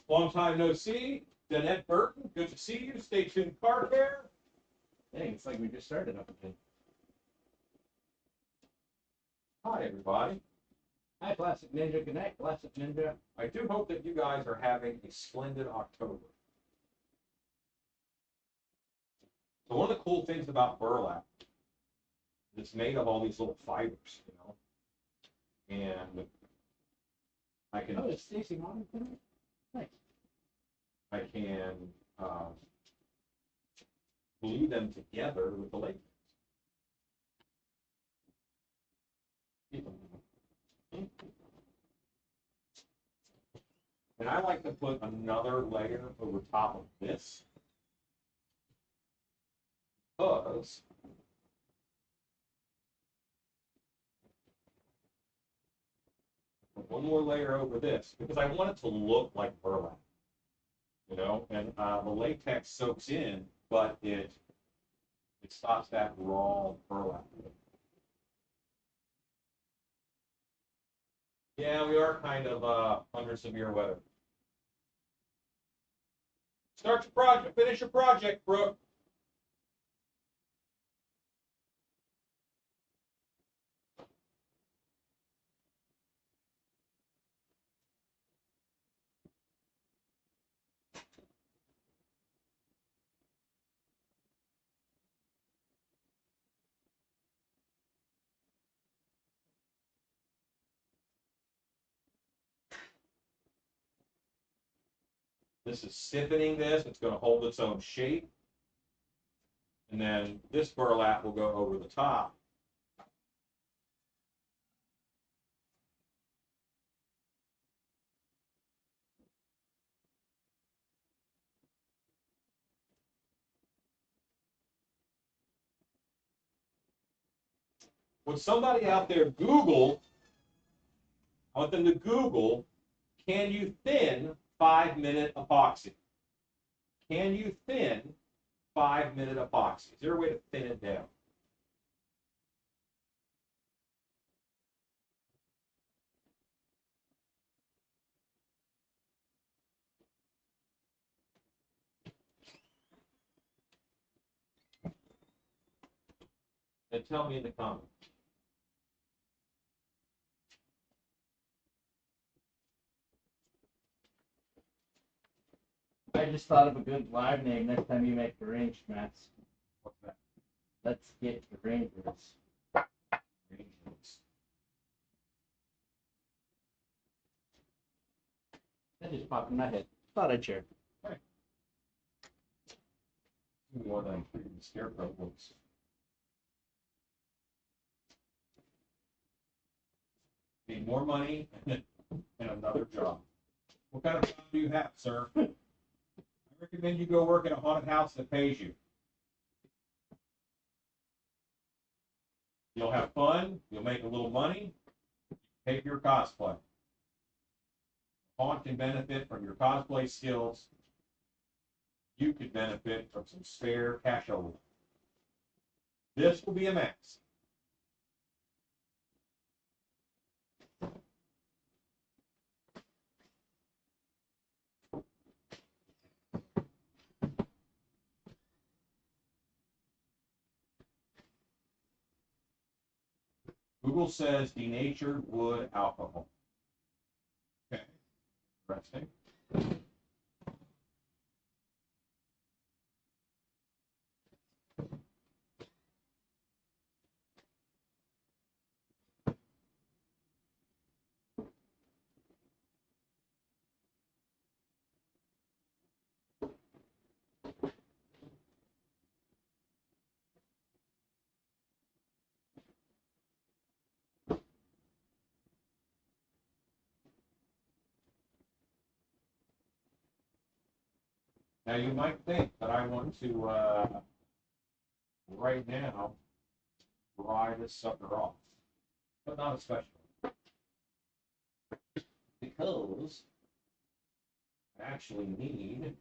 Long time no see. Danette Burton, good to see you. Stay tuned, car care. Dang, it's like we just started up again. Hi, everybody. Hi, Plastic Ninja. Good night, Plastic Ninja. I do hope that you guys are having a splendid October. So one of the cool things about burlap, it's made of all these little fibers, you know, and I can Oh, is Stacy on tonight? Nice. I can glue them together with the latex. And I like to put another layer over top of this because one more layer over this because I want it to look like burlap, you know, and the latex soaks in, but it stops that raw burlap. Yeah, we are kind of under severe weather. Start your project, finish your project, Brooke. This is stiffening this. It's going to hold its own shape. And then this burlap will go over the top. Would somebody out there Google, I want them to Google, can you thin 5-minute epoxy? Can you thin 5-minute epoxy? Is there a way to thin it down? Then tell me in the comments. I just thought of a good live name next time you make the range mats. What's that? Let's get the Rangers. That just popped in my head. Thought I'd share. More than scarecrow books. Need more money and another job. What kind of job do you have, sir? I recommend you go work in a haunted house that pays you. You'll have fun, you'll make a little money, pay for your cosplay. Haunt can benefit from your cosplay skills. You could benefit from some spare cash over. This will be a mess. Google says denatured wood alcohol. Okay, interesting. Now you might think that I want to, right now, dry this sucker off, but not especially. Because I actually need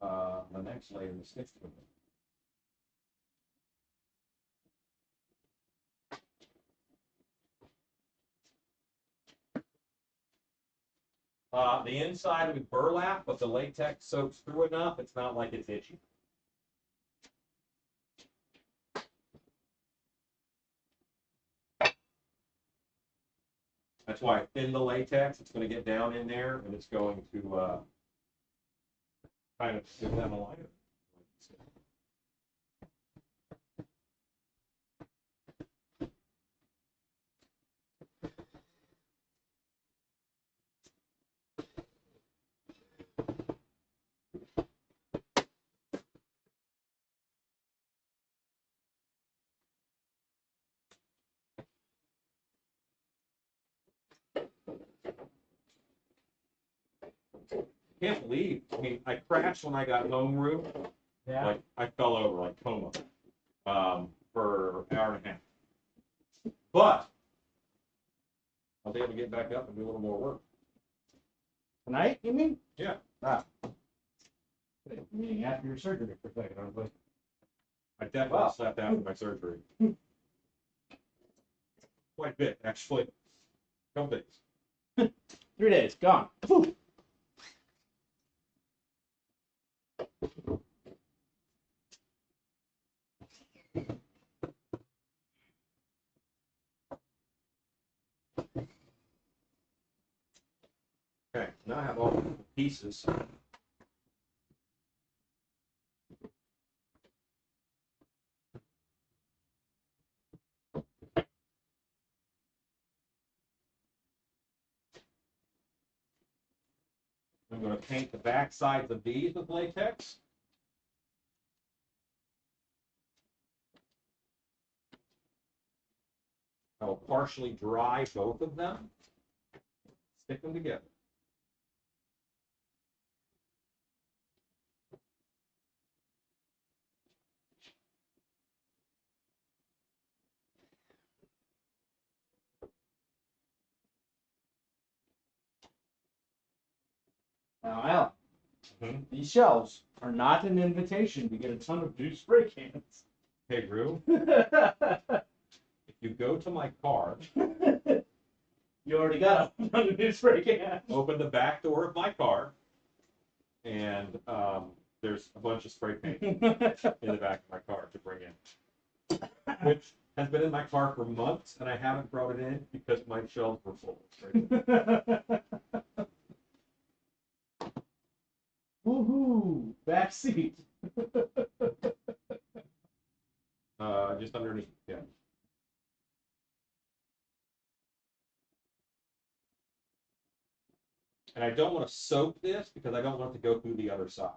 the next layer to stick to it. The inside with burlap, but the latex soaks through enough, it's not like it's itchy. That's why I thin the latex. It's going to get down in there, and it's going to kind of give them a lighter. Can't believe. I mean, I crashed when I got home, Rue. Yeah. Like I fell over, like coma, for an hour and a half. But I'll be able to get back up and do a little more work. Tonight, you mean? Yeah. Meaning after your surgery for a second. I was like, I definitely Wow. slept after my surgery. Quite a bit, actually. Couple days. 3 days, gone. Poof. Okay, now I have all the pieces. I'm going to paint the back sides of these with latex. I will partially dry both of them, stick them together. Now, Al, These shelves are not an invitation to get a ton of new spray cans. Hey, Rue, if you go to my car, You already got a ton of new spray cans. open the back door of my car, and there's a bunch of spray paint in the back of my car to bring in, which has been in my car for months, and I haven't brought it in because my shelves were full of spray paint. Woohoo! Back seat. Just underneath, yeah. And I don't want to soak this because I don't want it to go through the other side.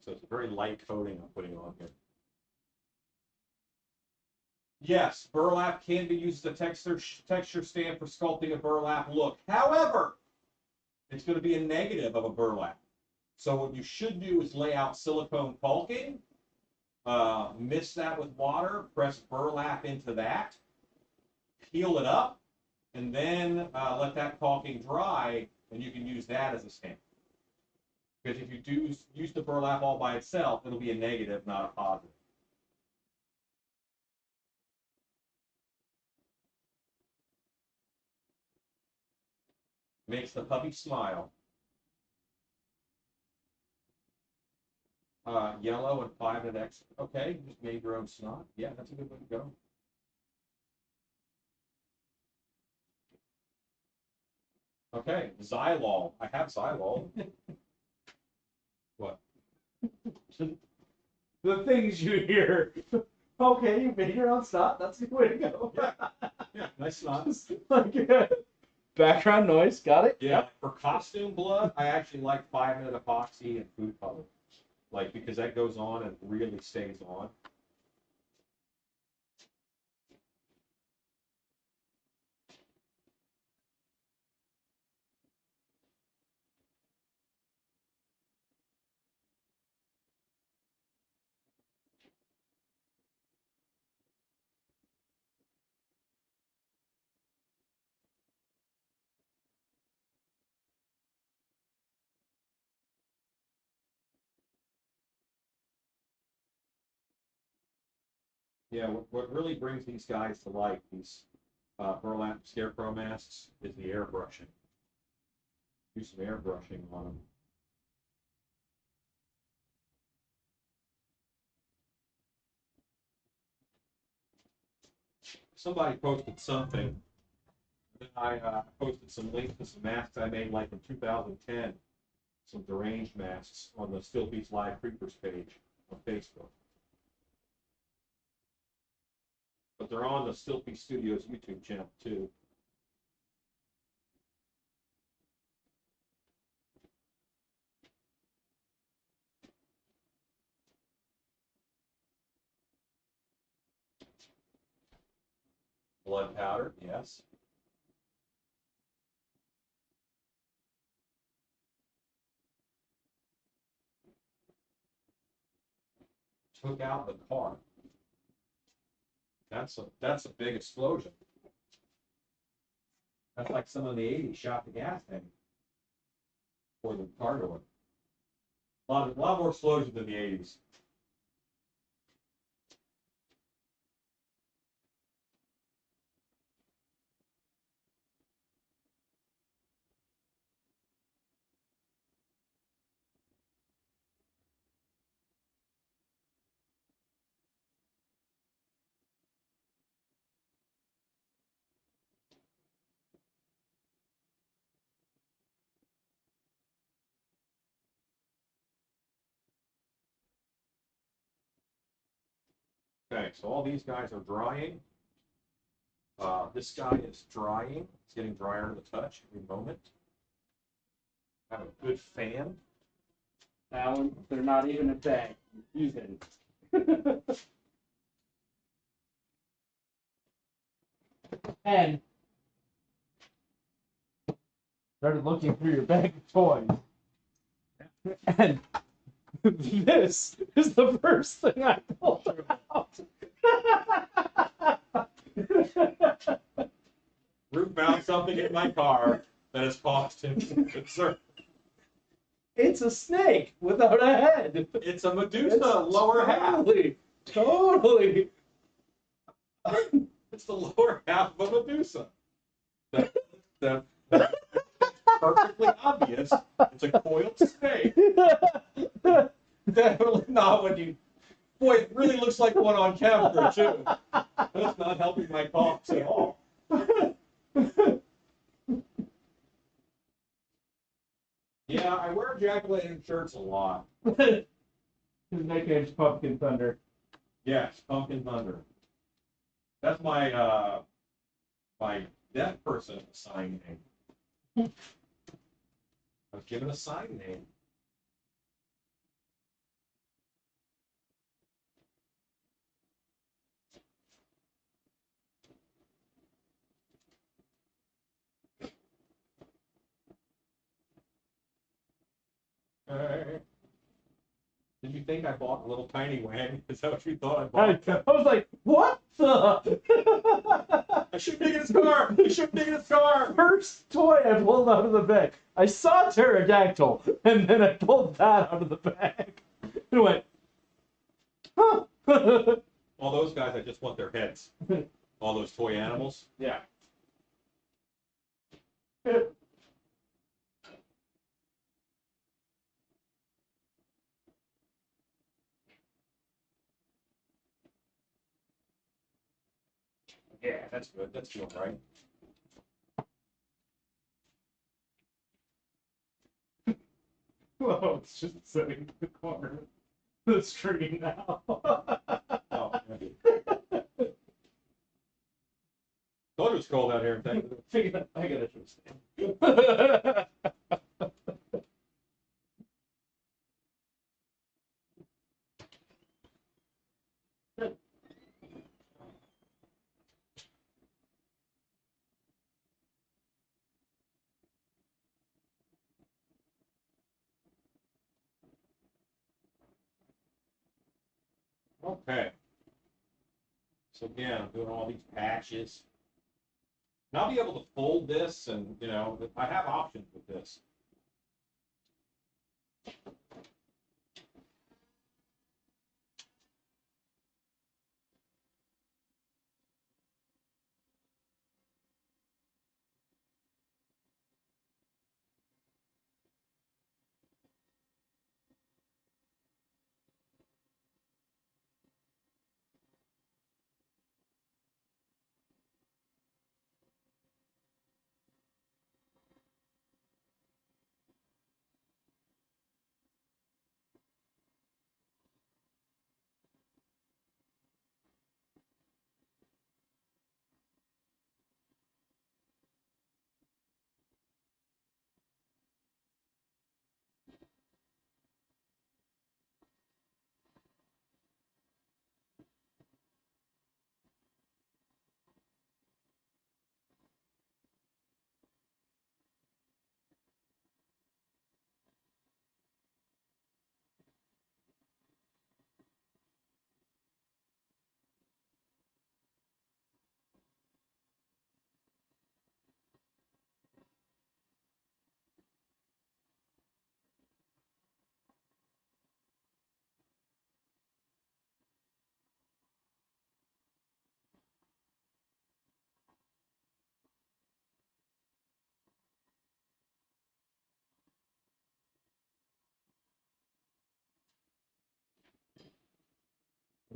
So it's a very light coating I'm putting on here. Yes, burlap can be used as a texture stamp for sculpting a burlap look. However, it's going to be a negative of a burlap. So what you should do is lay out silicone caulking, mix that with water, press burlap into that, peel it up, and then let that caulking dry, and you can use that as a stamp. Because if you do use the burlap all by itself, it'll be a negative, not a positive. Makes the puppy smile. Yellow and 5 at X. Okay, just made your own snot. Yeah, that's a good way to go. Okay, Xylol. I have Xylol. What? The things you hear. Okay, you made your own snot. That's a good way to go. Yeah, nice snot. Just like background noise. Got it? Yeah, for costume blood, I actually like 5-minute epoxy and food color. Like, because that goes on and really stays on. Yeah, what really brings these guys to life, these burlap scarecrow masks, is the airbrushing. Do some airbrushing on them. Somebody posted something. I posted some links to some masks I made like in 2010, some deranged masks on the Still Beats Live Creepers page on Facebook. But they're on the Still Beats Studios YouTube channel too. Blood powder, yes. Took out the car. That's a big explosion. That's like someone in the 80s shot the gas tank for the car door. A lot more explosions in the 80s. Okay, so all these guys are drying. This guy is drying. It's getting drier to the touch every moment. Have a good fan. Alan, they're not even a bag. Use it. And started looking through your bag of toys. And this is the first thing I pulled out. Root found something in my car. that has caused him some concern. It's a snake without a head. It's a Medusa It's lower half. Totally. It's the lower half of a Medusa. That's perfectly obvious. It's a coiled snake. Definitely not what you. Boy, it really looks like one on camera too. That's not helping my cause at all. Yeah, I wear jack-o'-lantern shirts a lot. His nickname's Pumpkin Thunder. Yes, Pumpkin Thunder. That's my my deaf person sign name. I was given a sign name. Did you think I bought a little tiny wagon? Is that what you thought I bought? I was like, what the? I shouldn't dig in his car! I shouldn't dig in his car! First toy I pulled out of the bag. I saw pterodactyl, and then I pulled that out of the bag. And went, huh? All those guys, I just want their heads. All those toy animals. Yeah. Yeah, that's good. That's feeling right. Well, it's just sitting in the corner of the screen now. Oh, yeah. Thought it was cold out here. Thank you. I gotta understand. Okay. So again, I'm doing all these patches. And I'll be able to fold this, and I have options with this.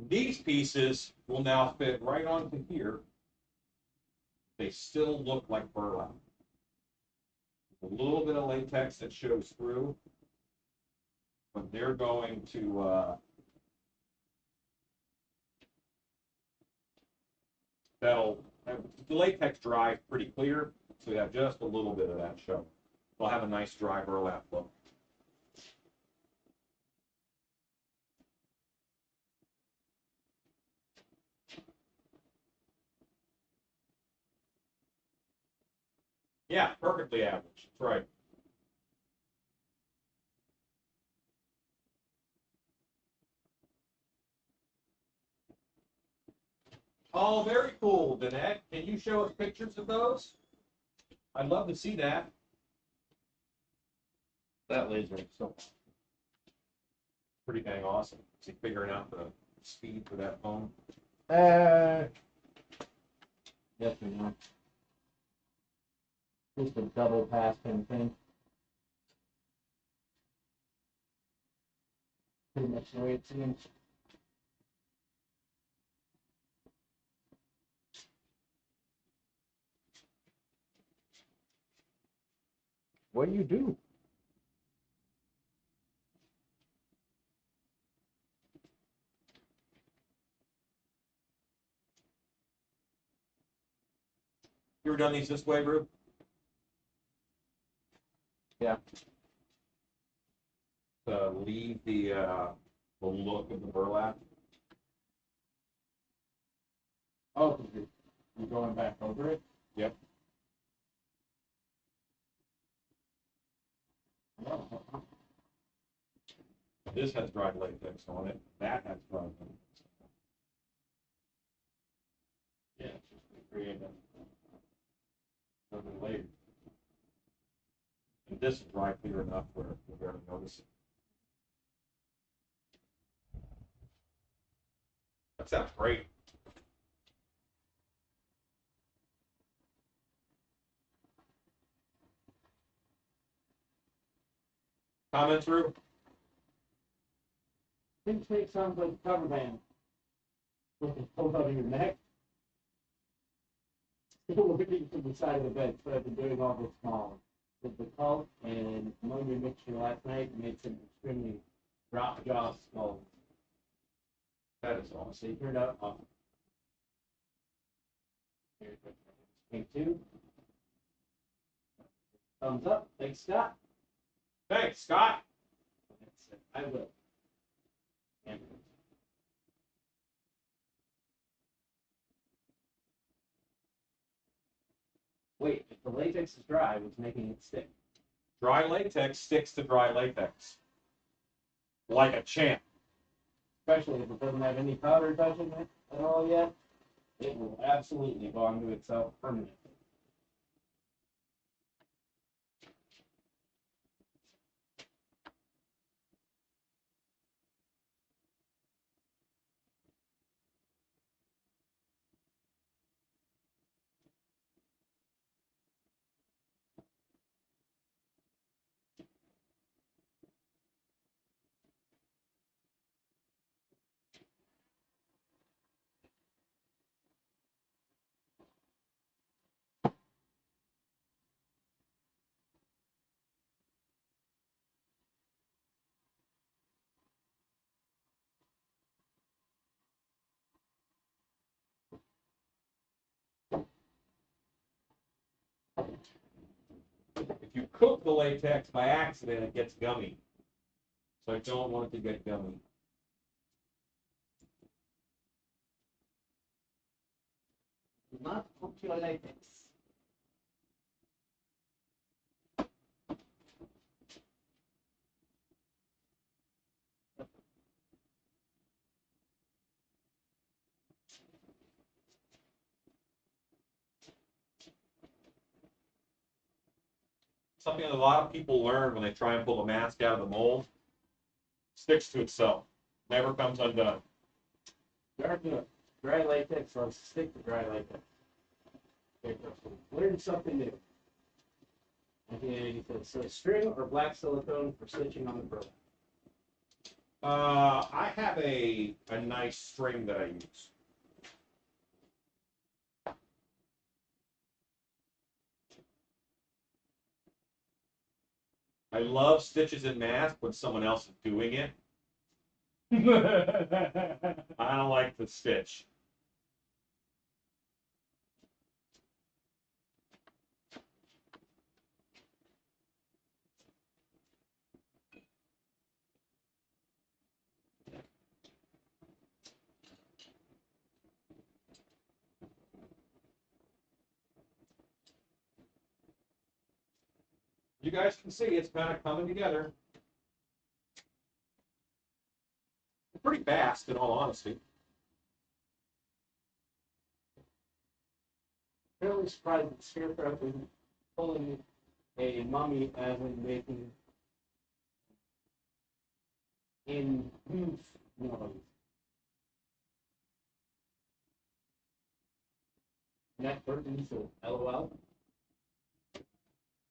These pieces will now fit right onto here. They still look like burlap. A little bit of latex that shows through, but they're going to the latex dries pretty clear, so you have just a little bit of that showing. They'll have a nice dry burlap look. Yeah, perfectly average. That's right. Oh, very cool, Danette. Can you show us pictures of those? I'd love to see that. That laser is so. Pretty dang awesome. Is he figuring out the speed for that phone? Yes or no? Just a double pass pin thing. Pretty much the way it seems. What do you do? You ever done these this way, Rube? Yeah. To leave the look of the burlap. Oh, 'cause you're going back over it? Yep. Oh, This has dry latex on it. That has dry latex. yeah, it's just to create another layer. And this is dry clear enough where you barely notice it. That sounds great. Comments, Rube? Pink snake sounds like a cover band. With it pulled out of your neck. Still looking to the side of the bed, so I've been doing all this small. With the cult and ammonia mixture last night made some extremely drop jaw skulls. That is awesome. So you turned out awesome. Here's the pink two. Thumbs up. Thanks, Scott. Thanks, Scott. I will. And wait, if the latex is dry, what's making it stick? Dry latex sticks to dry latex. Like a champ. Especially if it doesn't have any powder touching it at all yet, it will absolutely bond to itself permanently. If you cook the latex by accident, it gets gummy. So I don't want it to get gummy. Not hook your latex. Something that a lot of people learn when they try and pull the mask out of the mold. Sticks to itself. Never comes undone. Dry latex or stick to dry latex. Okay, learn something new. 1986. So string or black silicone for stitching on the burlap. I have a nice string that I use. I love stitches in mask when someone else is doing it. I don't like to stitch. You guys can see it's kind of coming together. Pretty fast, in all honesty. Fairly surprised that Scarecrow is pulling a mummy as in making in huge quantities. Next person, so LOL.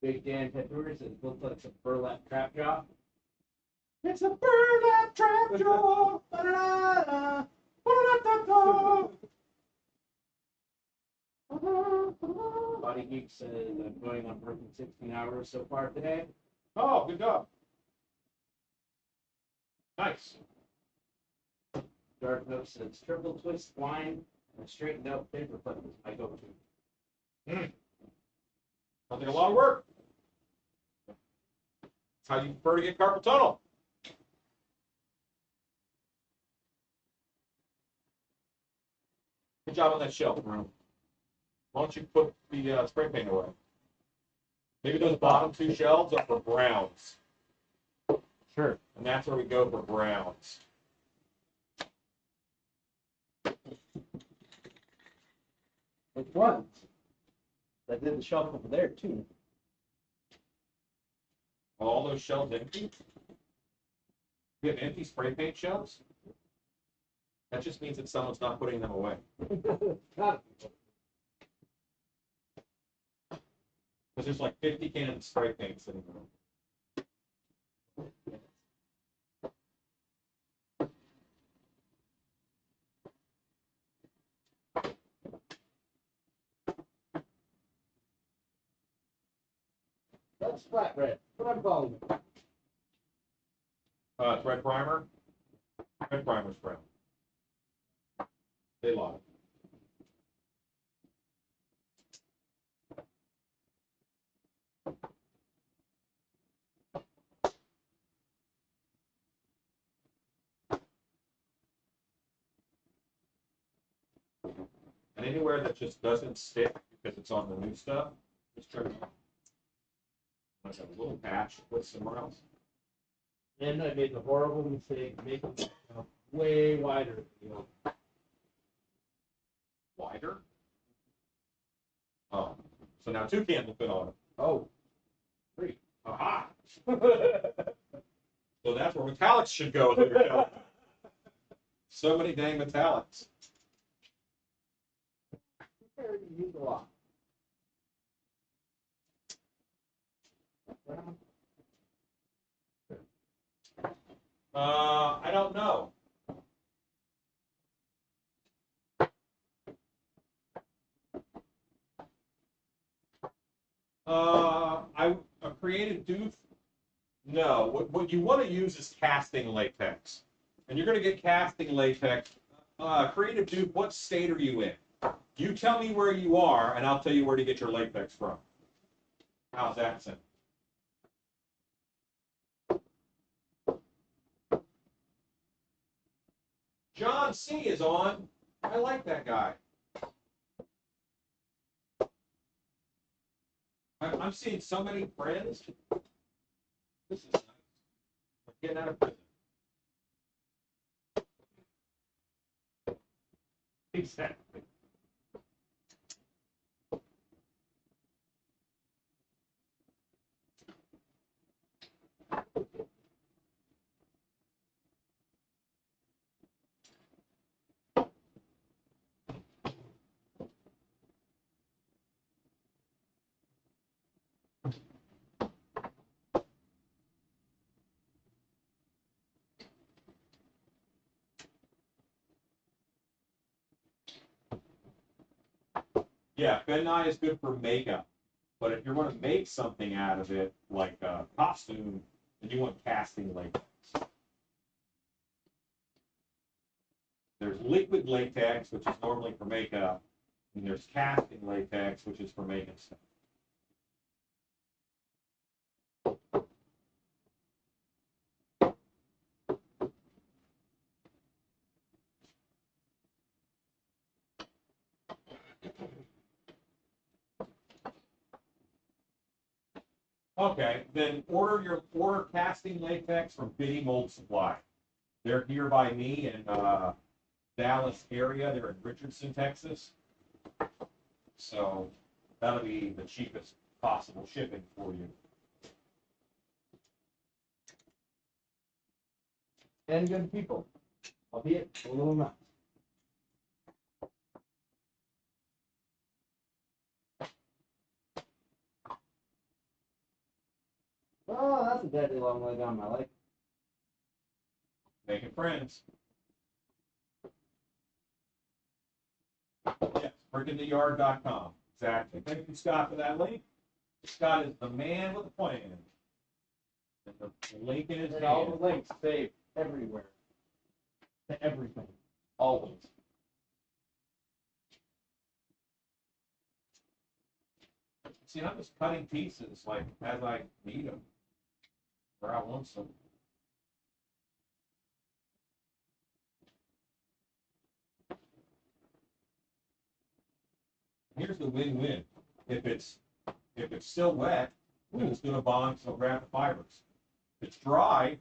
Big Dan Peters, it looks like a burlap trap job. It's a burlap trap job. Ba-da-da-da. Ba-da-da-da. Body Geek says I'm going on working 16 hours so far today. Oh, good job. Nice. Dark Note says triple twist wine and a straightened out paper clip is my go-to. Sounds like a lot of work. That's how you prefer to get carpal tunnel. Good job on that shelf, Ron. Why don't you put the spray paint away? Maybe those bottom two shelves are for browns. Sure. And that's where we go for browns. Which ones? I did the shelf over there too. Are all those shelves empty? We have empty spray paint shelves? That just means that someone's not putting them away. Got it. Because there's like 50 cans of spray paint sitting there. That's flat red. What I'm calling it. It's red primer. Red primer's brown. They lie. And anywhere that just doesn't stick because it's on the new stuff, just trim it off. Like a little patch, put somewhere else. And I made the horrible mistake of making it way wider. Wider. Oh, so now 2 cans will fit on it. Oh, 3. Aha! So that's where metallics should go. Is what you're telling me. So many dang metallics. You use a lot. I don't know. A creative dupe? No. What you want to use is casting latex. And you're going to get casting latex. Creative dupe, what state are you in? You tell me where you are, and I'll tell you where to get your latex from. How's that sound? John C. is on. I like that guy. I'm seeing so many friends. This is nice. I'm getting out of prison. Exactly. Yeah, bentonite is good for makeup. But if you're going to make something out of it, like a costume, then you want casting latex. There's liquid latex, which is normally for makeup, and there's casting latex, which is for making stuff. Okay, then order casting latex from Bitty Mold Supply. They're here by me in Dallas area. They're in Richardson, Texas. So that'll be the cheapest possible shipping for you. and good people, albeit a little nuts. Oh, that's a deadly long way down my leg. Making friends. Yes, BrickInTheYard.com. Exactly. Thank you, Scott, for that link. Scott is the man with the plan. And the link in his And all hand. the links saved everywhere. To everything. Always. See, I'm just cutting pieces like as I need them, where I want them. Here's the win-win. If it's still wet, then it's going to bond, so grab the fibers. If it's dry,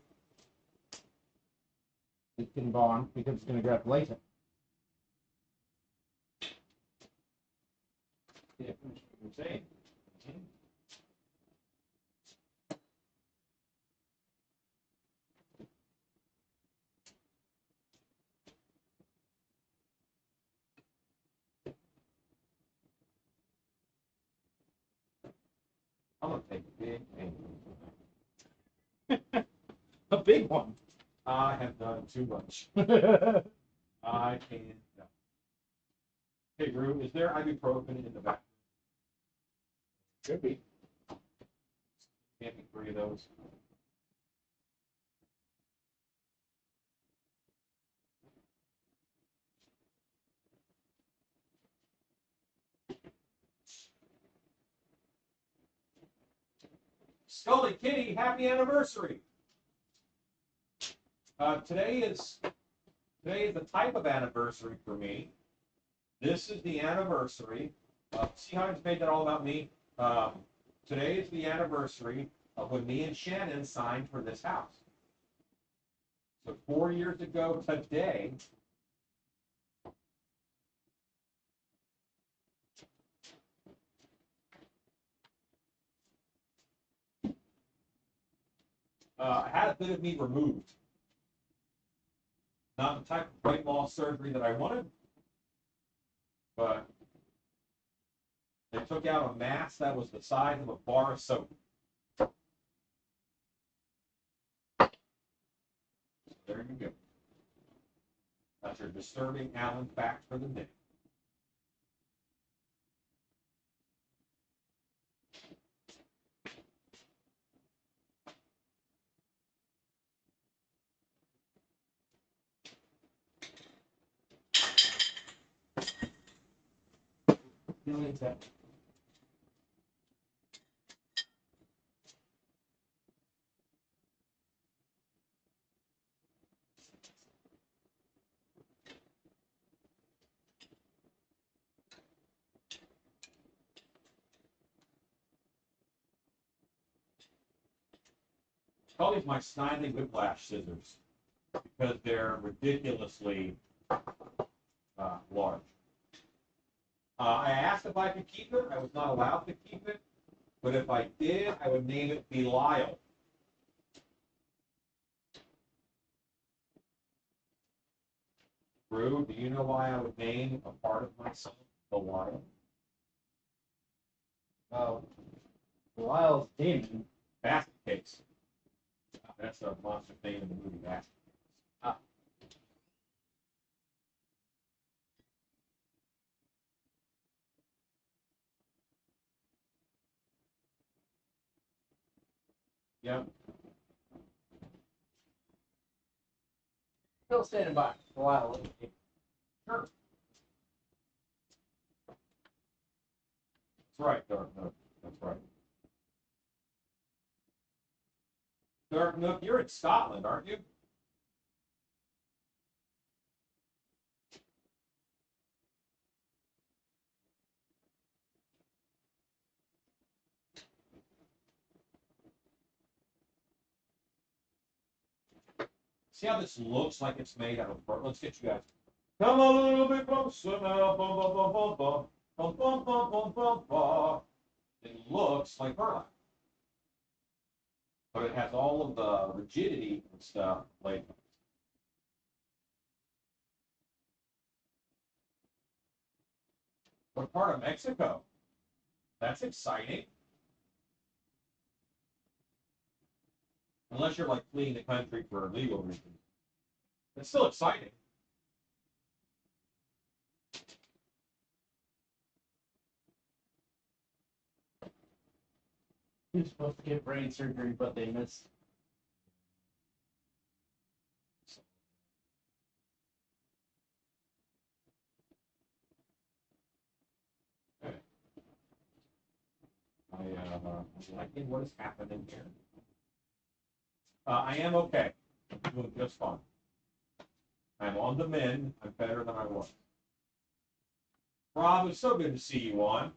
It can bond because it's going to grab later. yeah, finish what you're saying. I'm gonna take a big angle. A big one. I have done too much. I can't. No. Hey, Drew, is there ibuprofen in the back? Could be. Can't be 3 of those. Scully Kitty, happy anniversary! Today is a type of anniversary for me. This is the anniversary. See how I just made that all about me? Today is the anniversary of when me and Shannon signed for this house. So 4 years ago today, I had a bit of me removed. Not the type of weight loss surgery that I wanted, but they took out a mass that was the size of a bar of soap. So there you go. That's your disturbing Allen fact for the day. Feeling that. Call these my Snidely Whiplash scissors because they're ridiculously large. I asked if I could keep it. I was not allowed to keep it, but if I did, I would name it Belial. Drew, do you know why I would name a part of myself Belial? Lyle's demon. Basket case. That's a monster thing in the movie Basket Case. Yep. Still standing by. Lyle. Sure. That's right, Dark Nook. That's right. Dark Nook, you're in Scotland, aren't you? See how this looks like it's made out of fur? Let's get you guys. Come a little bit closer now. Bum, bum, bum, bum, bum. Bum, bum, bum, bum, bum, bum. It looks like burlap. But it has all of the rigidity and stuff, like What part of Mexico? That's exciting. Unless you're like fleeing the country for legal reasons. It's still exciting. You're supposed to get brain surgery, but they missed. I'm liking what is happening here. I am okay. I'm doing just fine. I'm on the mend. I'm better than I was. Rob, it's so good to see you on.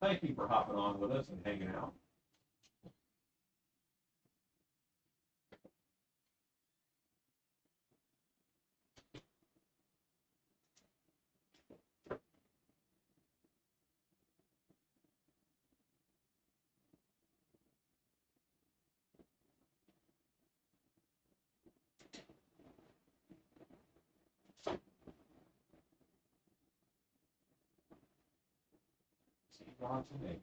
Thank you for hopping on with us and hanging out. See you on today.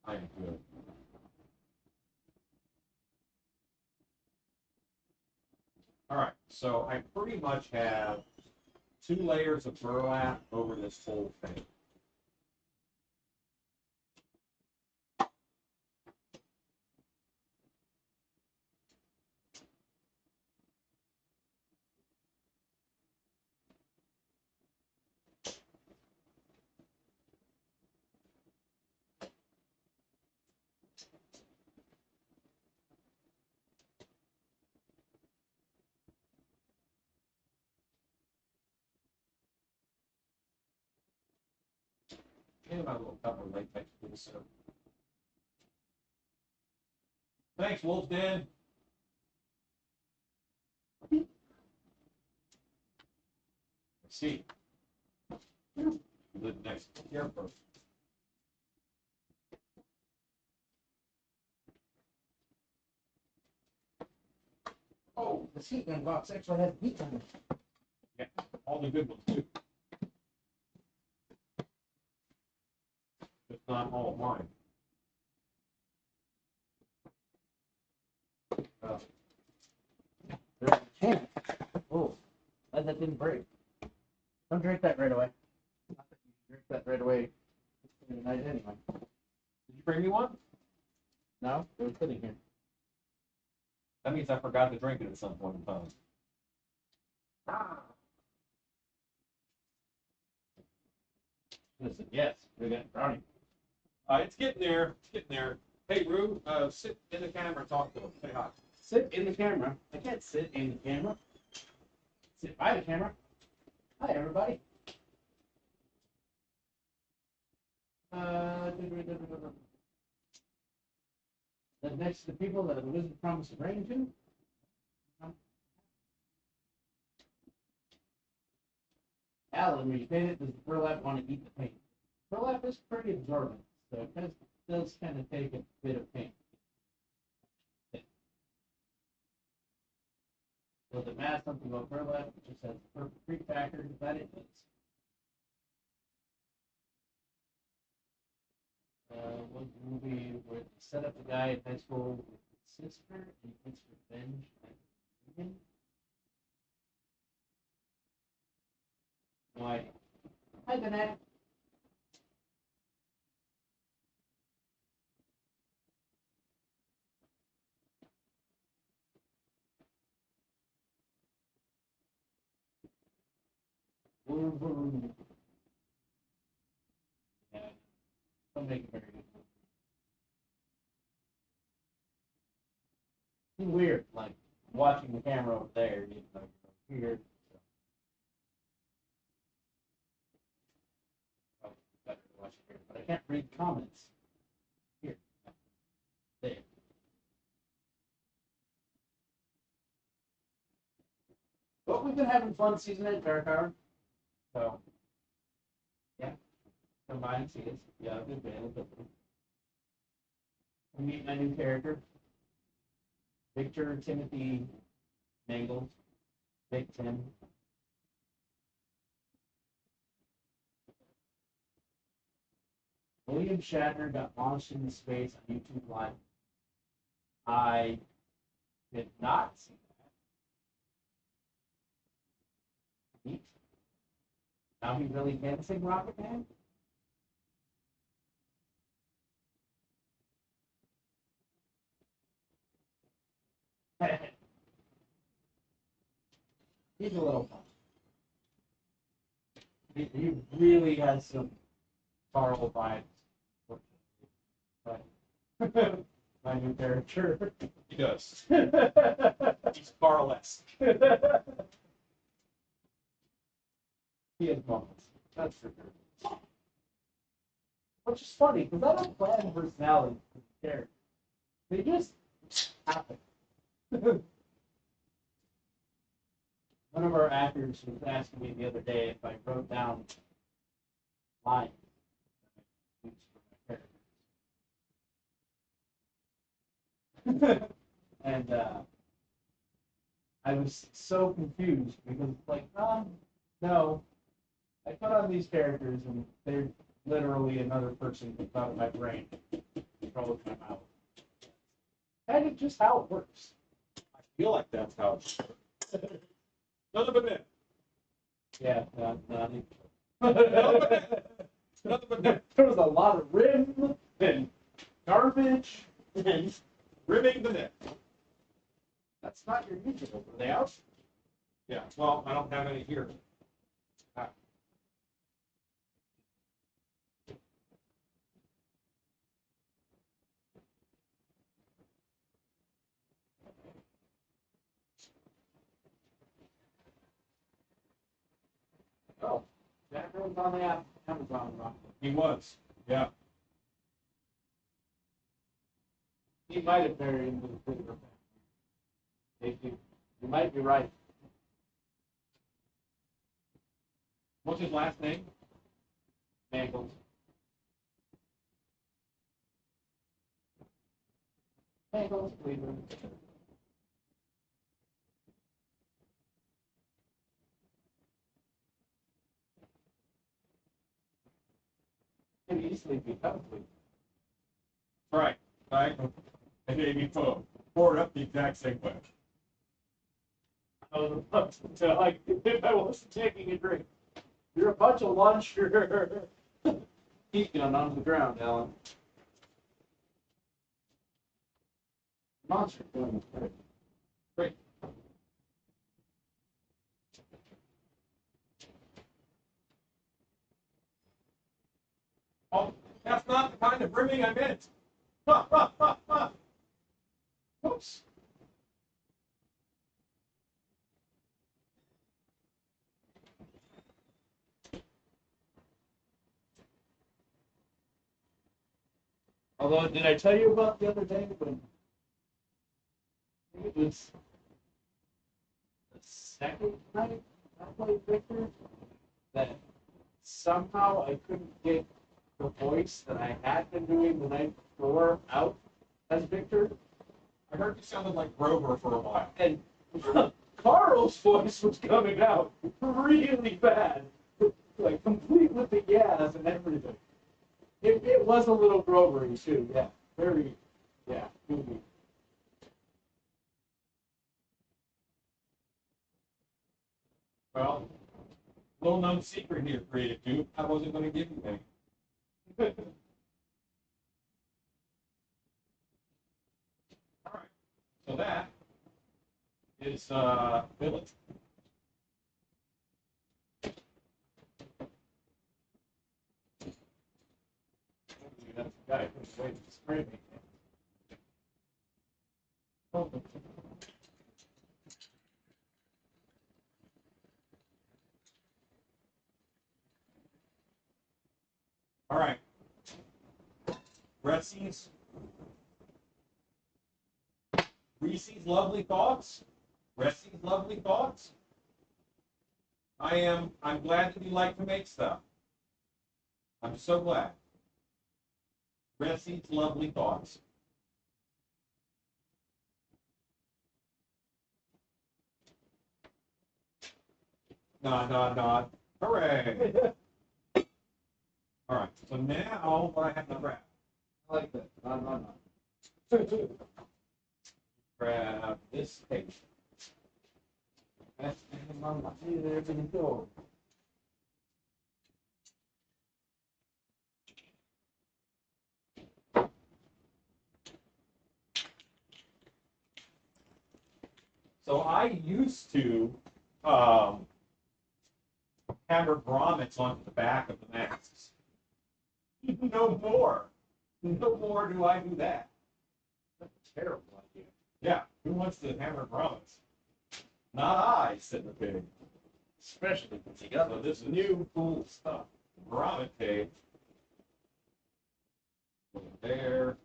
I am good. All right, so I pretty much have 2 layers of burlap over this whole thing. And my little cover latex for the soap. Thanks, Wolf Den. I see. You live next to the scarecrow. Oh, the seat gun box actually has heat on it. Yeah, all the good ones too. Just not all of mine. There's a chance. Oh, glad that didn't break. Don't drink that right away. Not that you drink that right away tonight anyway. Did you bring me one? No, it was sitting here. That means I forgot to drink it at some point in time. Listen, yes, we got brownie. It's getting there. It's getting there. Hey, Rue, sit in the camera and talk to him. Say hi. Sit in the camera. I can't sit in the camera. Sit by the camera. Hi, everybody. That next to the people that the wizard promised rain to. Alan, when you paint it, does the burlap want to eat the paint? Burlap is pretty absorbent, so it does kind of take a bit of paint. So the math, something about burlap, it just has the perfect pre-factor, that it is. What movie where they set up the guy in high school with his sister and he gets revenge at the reunion? No idea. Hi, Danette. Woo-hoo. Yeah, don't make it very good. It's weird, like watching the camera over there, you know, here. So. Probably better to watch it here, but I can't read comments. Here. There. But we've been having fun season at Dark Hour. So, yeah. Come by and see us. Yeah, good band. Meet my new character, Victor Timothy Mangles. Big Tim. William Shatner got launched into space on YouTube Live. I did not see that. Neat. Now he really can sing Rocket Man? He's a little fun. He really has some Carl vibes. But my new character. He does. He's Carl-esque. He has moments. That's for sure. Which is funny, because I don't plan personalities for the character. They just happen. One of our actors was asking me the other day if I wrote down lines that I used for my characters. And I was so confused because it's like, no, I put on these characters and they're literally another person who's out of my brain. Controls my mouth. That is just how it works. I feel like that's how it should work. None of it in. Yeah, None of it in. there was a lot of rim and garbage and Rimming the net. that's not your usual. Were they out? Yeah, well, I don't have any here. Oh, that was on the Amazon run. He was. Yeah. He might have married into the bigger family. You might be right. What's his last name? Mangles. Mangles, Cleveland. Could easily become Cleveland. Right. Right. And maybe pour it up the exact same way. I was about to tell, like, if I wasn't taking a drink. You're a bunch of lunch. Heat gun onto the ground, Alan. Monster doing great. Great. Oh, that's not the kind of rimming I meant. Oops. Although, did I tell you about the other day when it was the second night I played Victor that somehow I couldn't get the voice that I had been doing the night before out as Victor? I heard you sounded like Grover for a while. And Carl's voice was coming out really bad, like complete with the yas and everything. It was a little Grovery too, yeah. Very, yeah. Goofy. Well, little known secret here, creative dude. I wasn't going to give you any. All right. So that is Village. That's the guy who's waiting to spray me. All right. Reese's lovely thoughts. Reese's lovely thoughts. I'm glad that you like to make stuff. I'm so glad. Reese's lovely thoughts. Nod, nod, nod. Hooray! All right. So now what I have to grab. I like that. Nod, nod, nod. Grab this tape. There we go. So I used to hammer grommets onto the back of the masks. No more. No more do I do that. That's a terrible idea. Yeah, who wants to hammer grommets? Not I, said the pig. Especially when you got So this is new cool stuff. grommet tape. Put it there.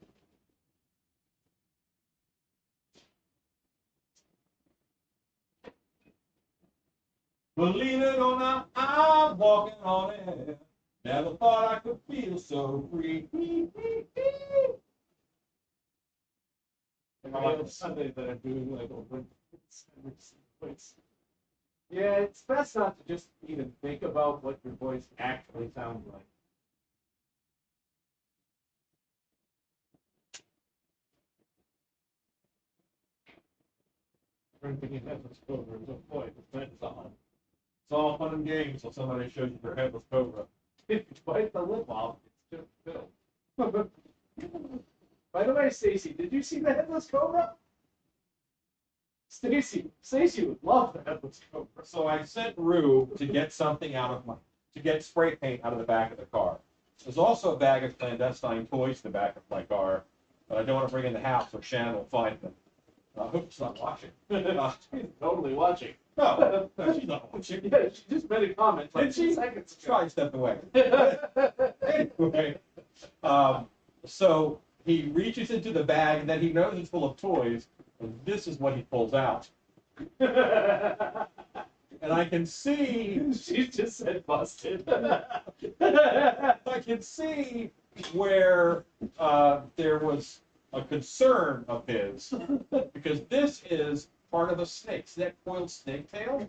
Believe it or not, I'm walking on air. Never thought I could feel so free. And I like Sunday that I'm doing like over voice. Yeah, it's best not to just even think about what your voice actually sounds like. I'm thinking headless cobra is a boy, the fence on. It's all fun and games until somebody shows you their headless cobra. If you bite the lip off, it's just filled. By the way, Stacy, did you see the headless cobra? Stacy would love the headless cobra. So I sent Rue to get something to get spray paint out of the back of the car. There's also a bag of clandestine toys in the back of my car that I don't want to bring in the house or Shannon will find them. I hope she's not watching. She's totally watching. No, she's not watching. Yeah, she just made a comment like Did she? 2 seconds ago. Try step away. Anyway, so he reaches into the bag and then he knows it's full of toys, and this is what he pulls out. And I can see. She just said busted. I can see where there was a concern of his, because this is part of a snake. See that coiled snake tail?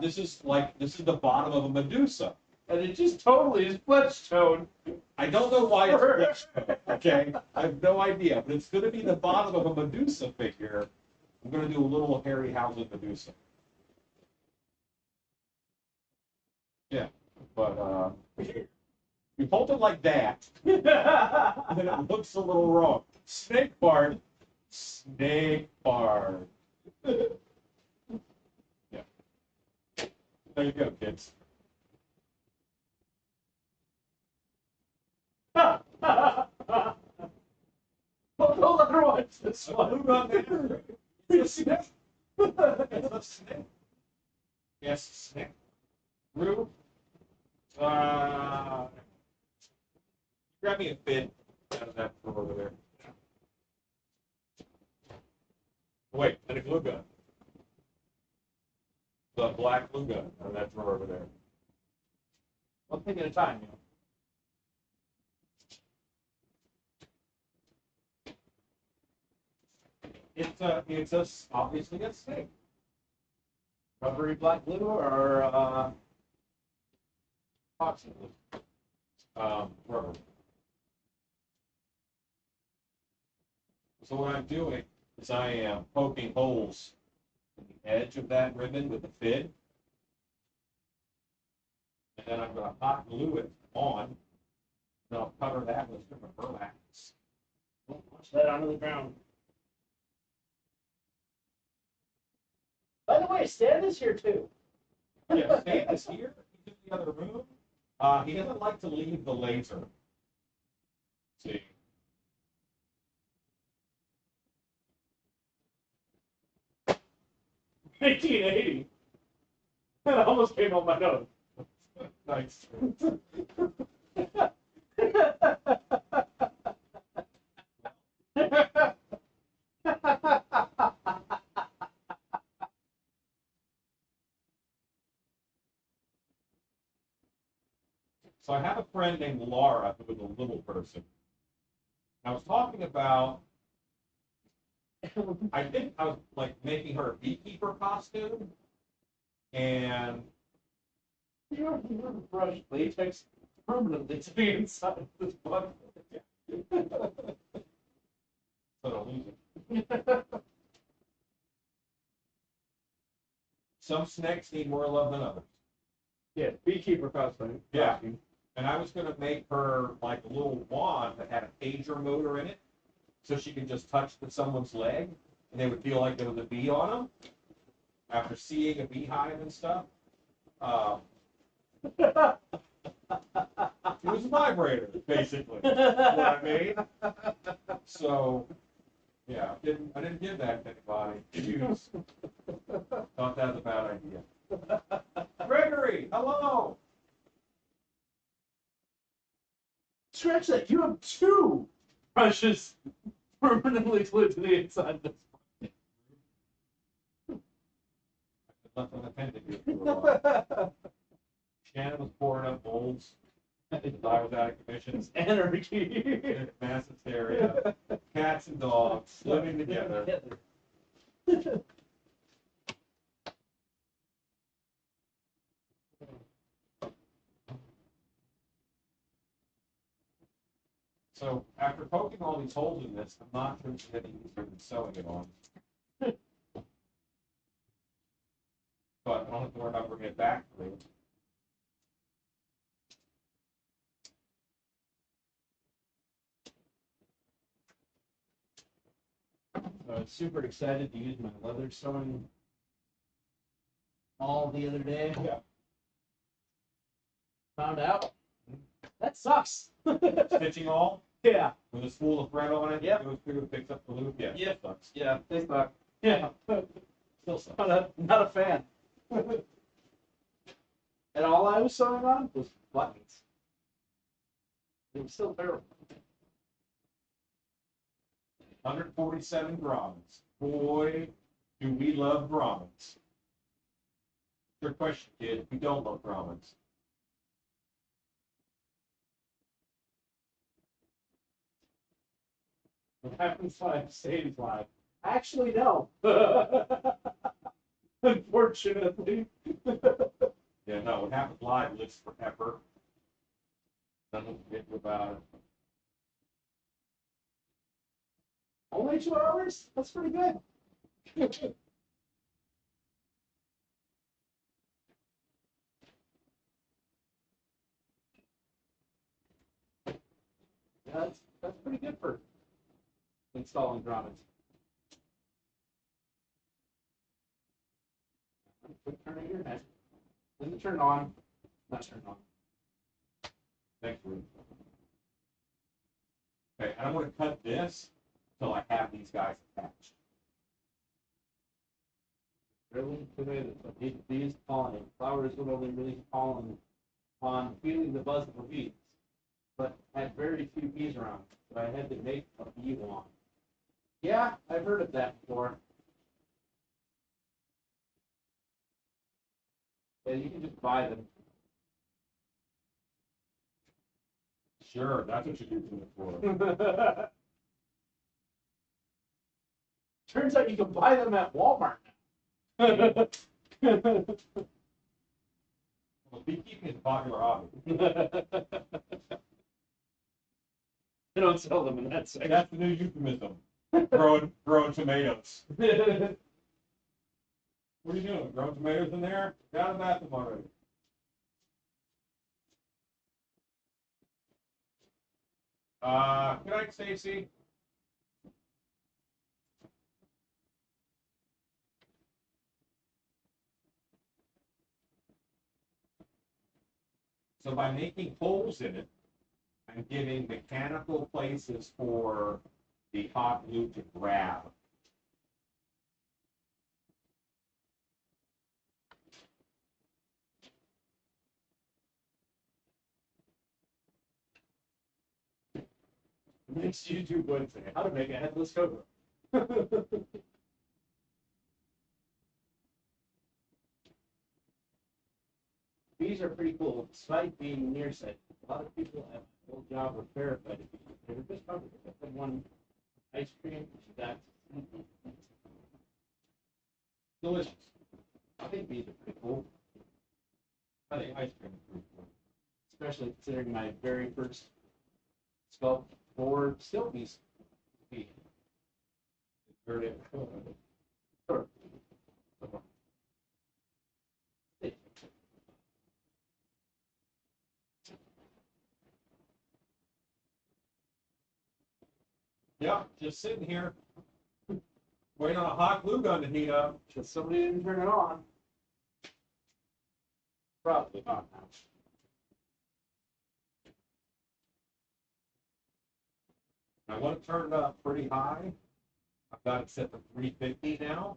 This is the bottom of a Medusa. And it just totally is flesh tone. I don't know why it's flesh tone, okay? I have no idea, but it's going to be the bottom of a Medusa figure. I'm going to do a little Harryhausen Medusa. Yeah, but you hold it like that, and then it looks a little wrong. Snake part. Snake part. Yeah. There you go, kids. Don't let her watch this Who one. got that? It's a snake. It's a snake. Yes, snake. Rue. Grab me a fin out of that drawer over there. Wait, and a glue gun. The black glue gun out of that drawer over there. One thing at a time, you know. It's obviously a snake. Rubbery black glue or epoxy glue. Rubber. So what I'm doing is I am poking holes in the edge of that ribbon with the fin. And then I'm going to hot glue it on. And I'll cover that with a strip of burlap. Watch that onto the ground. By the way, Stan is here too. Yeah, Stan is here. He's in the other room. He doesn't like to leave the laser. See. 1980. That almost came on my nose. Nice. So I have a friend named Laura who is a little person. I was talking about, I think I was like making her a beekeeper costume. And You don't brush latex permanently to be inside of this bucket. so don't lose it. Some snakes need more love than others. Yeah, beekeeper costume. Yeah. And I was gonna make her like a little wand that had a pager motor in it, so she could just touch someone's leg, and they would feel like there was a bee on them after seeing a beehive and stuff. It was a vibrator, basically, what I made. So, yeah, I didn't give that to anybody to use. Thought that was a bad idea. Gregory, hello. Scratch that. You have 2 brushes permanently glued to the inside of this. Left unattended here for a while. Shannon was pouring up molds. I was out of commission. Anarchy. Mass hysteria. Cats and dogs living together. So after poking all these holes in this, I'm not sure it's any easier than sewing it on. But I don't have to worry about bringing it back for me. So I was super excited to use my leather sewing all the other day. Yeah. Found out that sucks. Stitching all Yeah. with a spool of thread on it. Yep. Goes through and picks up the loop. Yeah. Yep. Sucks. Yeah, they suck. Yeah. Still not a fan. And all I was sewing on was buttons. It was still terrible. 147 grommets. Boy, do we love grommets. Your question, kid. We don't love grommets. What happens live stays live. Actually, no. Unfortunately. Yeah, no, what happens live lives forever. Nothing to do about it. Only 2 hours? That's pretty good. Yeah, that's pretty good for installing grommets. Quick turn of your head. Then turn on. Not turn on. Thanks, Ruth. Okay, and I'm going to cut this until I have these guys attached. Really today that bees pollinate. Flowers would only release pollen upon feeling the buzz of the bees, but had very few bees around, so I had to make a bee wand. Yeah, I've heard of that before. Yeah, you can just buy them. Sure, that's what you're using it for. Turns out you can buy them at Walmart now. Well, beekeeping is a popular hobby. They don't sell them in that section. That's the new euphemism. Growing tomatoes. What are you doing? Growing tomatoes in there? Down in the bathroom already. Good night, Stacy. So by making holes in it, I'm giving mechanical places for the hot glue to grab. Next YouTube Wednesday, how to make a headless cobra. Bees are pretty cool, despite being nearsighted. A lot of people at my old job were terrified of bees. They were just covered. I had one ice cream, that's Delicious. I think bees are pretty cool. I think ice cream is pretty cool. Especially considering my very first sculpt for still piece. Very Sure. Yeah, just sitting here, waiting on a hot glue gun to heat up. Because somebody didn't turn it on. Probably not now. I want to turn it up pretty high. I've got it set to 350 now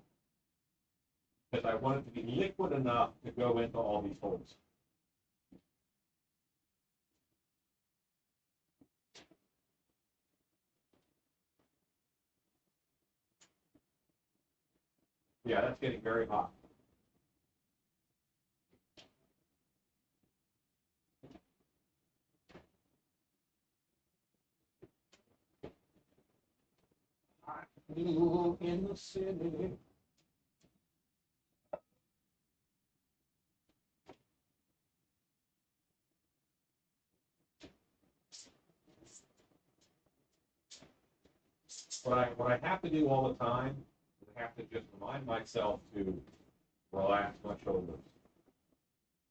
because I want it to be liquid enough to go into all these holes. Yeah, that's getting very hot. Glue in the city. What I have to do all the time is I have to just remind myself to relax my shoulders,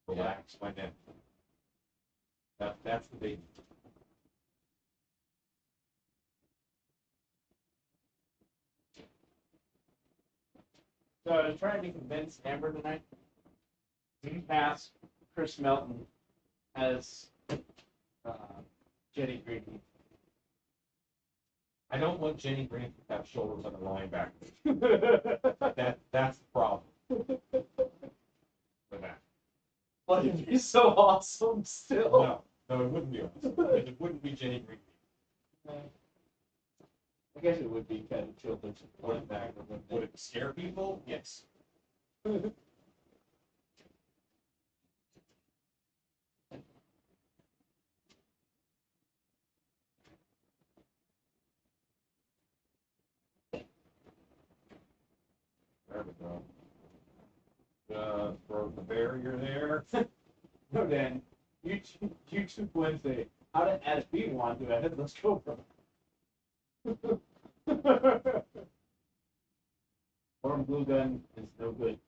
relax my neck. That's the big. So I was trying to convince Amber tonight to pass Chris Melton as Jenny Green. I don't want Jenny Green to have shoulders like a linebacker. That's the problem. With that. But it'd be so awesome still. No, it wouldn't be awesome. It wouldn't be Jenny Green. I guess it would be kind of children's linebacker. Would it scare people? Yes. There we go. Broke the barrier there. No, Dan. YouTube Wednesday. How to add a beat one to a headless GoPro. Form glue gun is no good.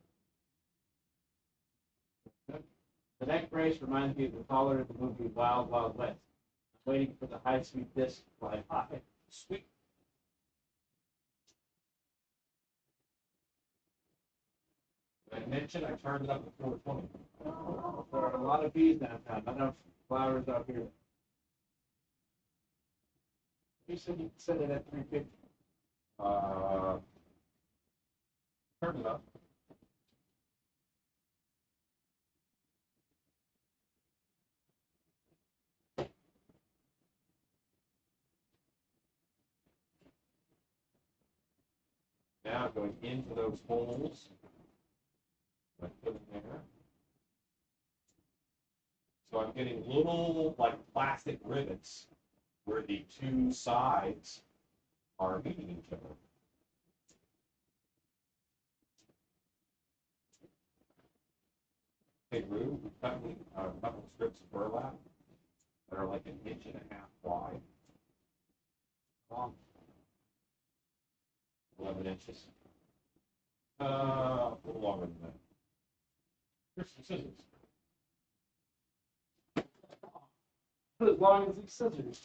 The neck brace reminds me of the collar of the movie Wild Wild West. I'm waiting for the high sweet disc to fly high. Sweet. Did I mention I turned it up to 420? There are a lot of bees downtown, not enough flowers out here. You said you could set it at 350. Turn it up. Now going into those holes. I put in there. So I'm getting little like plastic rivets where the two sides are meeting each other. Hey, Rue, we cut me a couple of strips of burlap that are like 1.5 inches wide. Long. 11 inches. A little longer than that. Here's some scissors. As long as these scissors.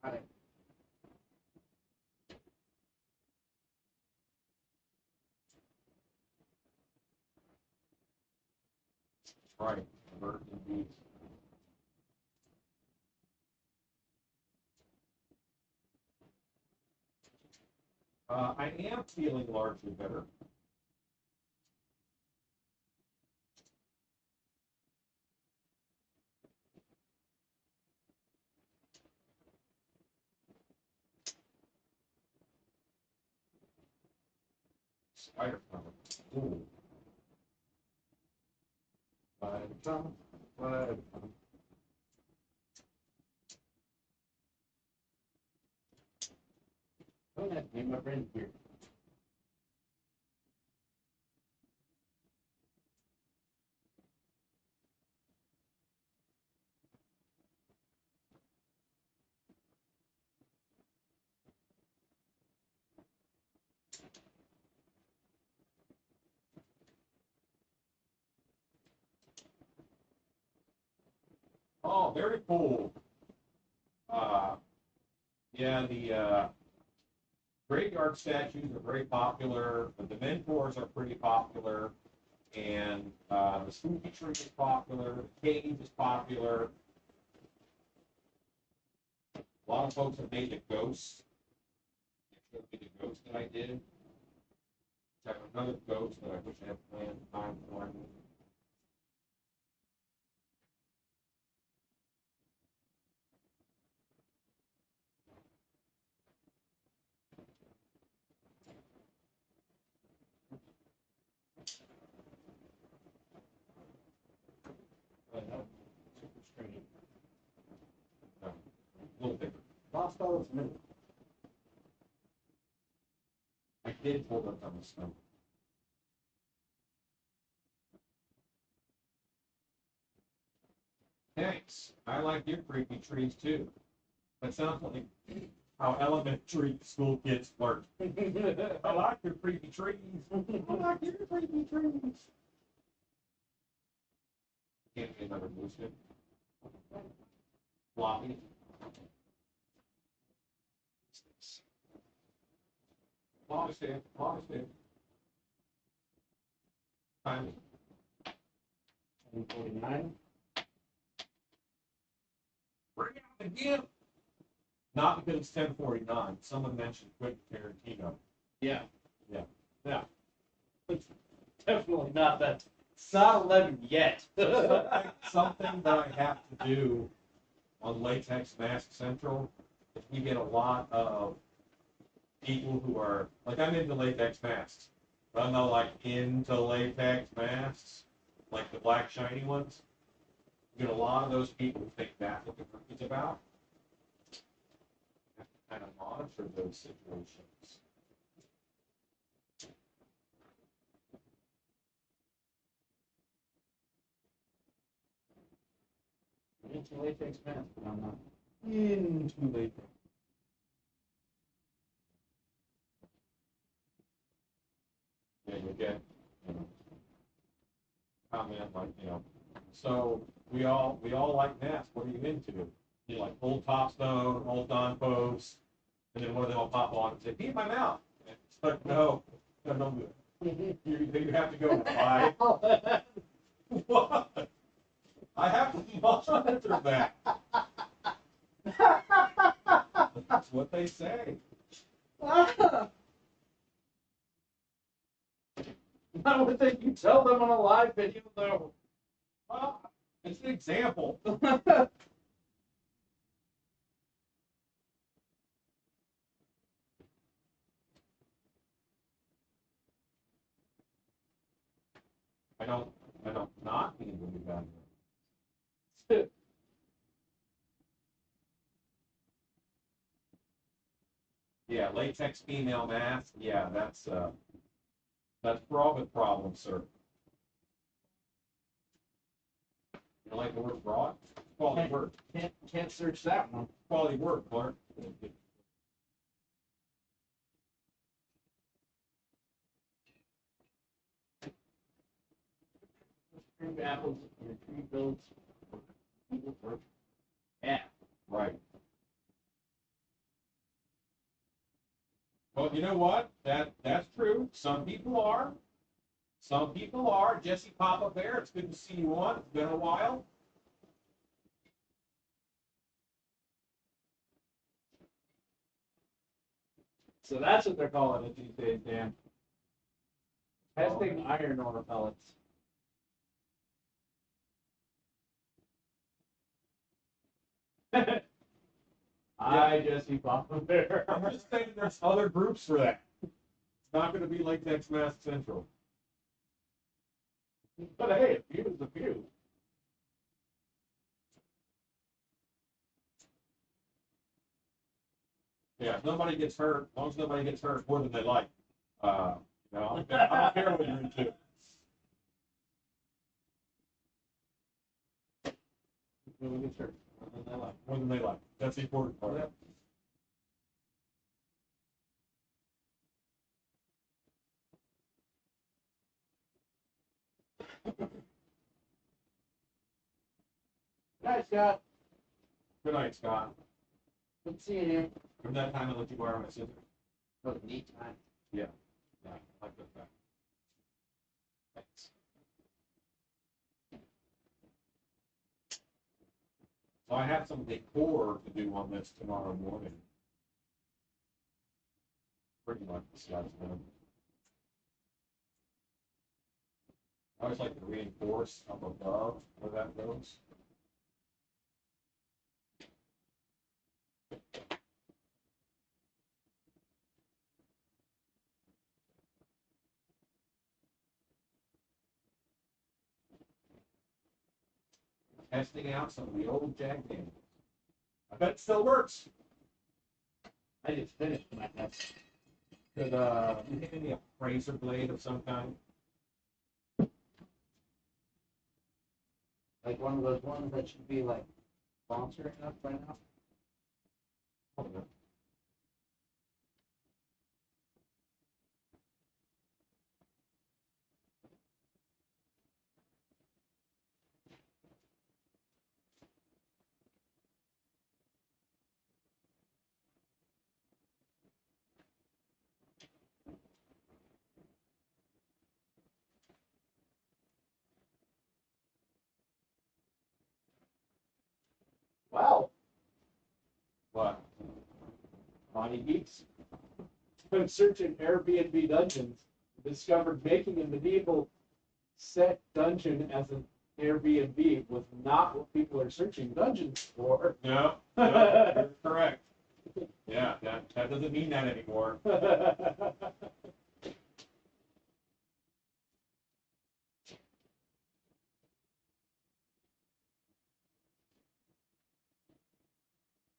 Got it. Right, birds and bees. I am feeling largely better. Spider climber. Ooh. Spider climber. Spider climber. Oh, yeah, name my friend here. Oh, very cool. Yeah, the graveyard statues are very popular. The Dementors are pretty popular. And the spooky tree is popular. The cave is popular. A lot of folks have made the ghosts. Showed me the ghost that I did. I have another ghost that I wish I had planned time for. Super strange. No, a little bigger. Lost all its middle. I did hold up on the snow. Thanks. I like your creepy trees too. That sounds like how elementary school kids flirt. I like your creepy trees. I like your creepy trees. Can't be another blue stick. Floppy. Floppy stick. Floppy stick. Time. 149. Bring out the gift. Not because it's 10:49. Someone mentioned Quentin Tarantino. Yeah. Yeah. Yeah. It's definitely not that. It's not 11 yet. Something that I have to do on Latex Mask Central is we get a lot of people who are like, I'm into latex masks, but I'm not like into latex masks, like the black shiny ones. We get a lot of those people who think that's what the group is about. I have to kind of monitor those situations. Into latex mask, but I'm not. Into latex. Yeah, you get, you know, comment like, so we all like masks. What are you into? You like old Topstone, old Don Post, and then one of them will pop on and say, "Be in my mouth." And it's like, no, don't do it. You have to go buy. What? I have to monitor that. That's what they say. Not what they you tell them on a live video, though. Well, it's an example. I don't not mean to be bad. Yeah, latex female mask. Yeah, that's fraught with problems, sir. You don't like the word fraud? Quality word. Can't search that one. Quality word, Clark. True apples and tree builds. Yeah. Right. Well, you know what? That's true. Some people are. Some people are. Jesse Papa Bear, it's good to see you on. It's been a while. So that's what they're calling it these days, Dan. Testing iron ore pellets. I Jesse Papa Bear. I'm just saying there's other groups for that. It's not going to be Latex Mask Central. But hey, a few is a few. Yeah, if nobody gets hurt, as long as nobody gets hurt more than they like. I don't care what you're into. Really good shirt. More than I like. More than they like. That's the important part. Nice, Scott. Good night, Scott. Good seeing you. From that time I let you borrow my scissors. Oh, neat time. Yeah, I like that fact. Thanks. So I have some decor to do on this tomorrow morning. Pretty much besides them. I always like to reinforce up above where that goes. Testing out some of the old Jack Daniels. I bet it still works. I just finished my test. Could you hand me a razor blade of some kind? Like one of those ones that should be like sponsoring us right now. Wow. What? Bonnie Geeks. When searching Airbnb dungeons, discovered making a medieval set dungeon as an Airbnb was not what people are searching dungeons for. No, no, you're correct. Yeah, that doesn't mean that anymore.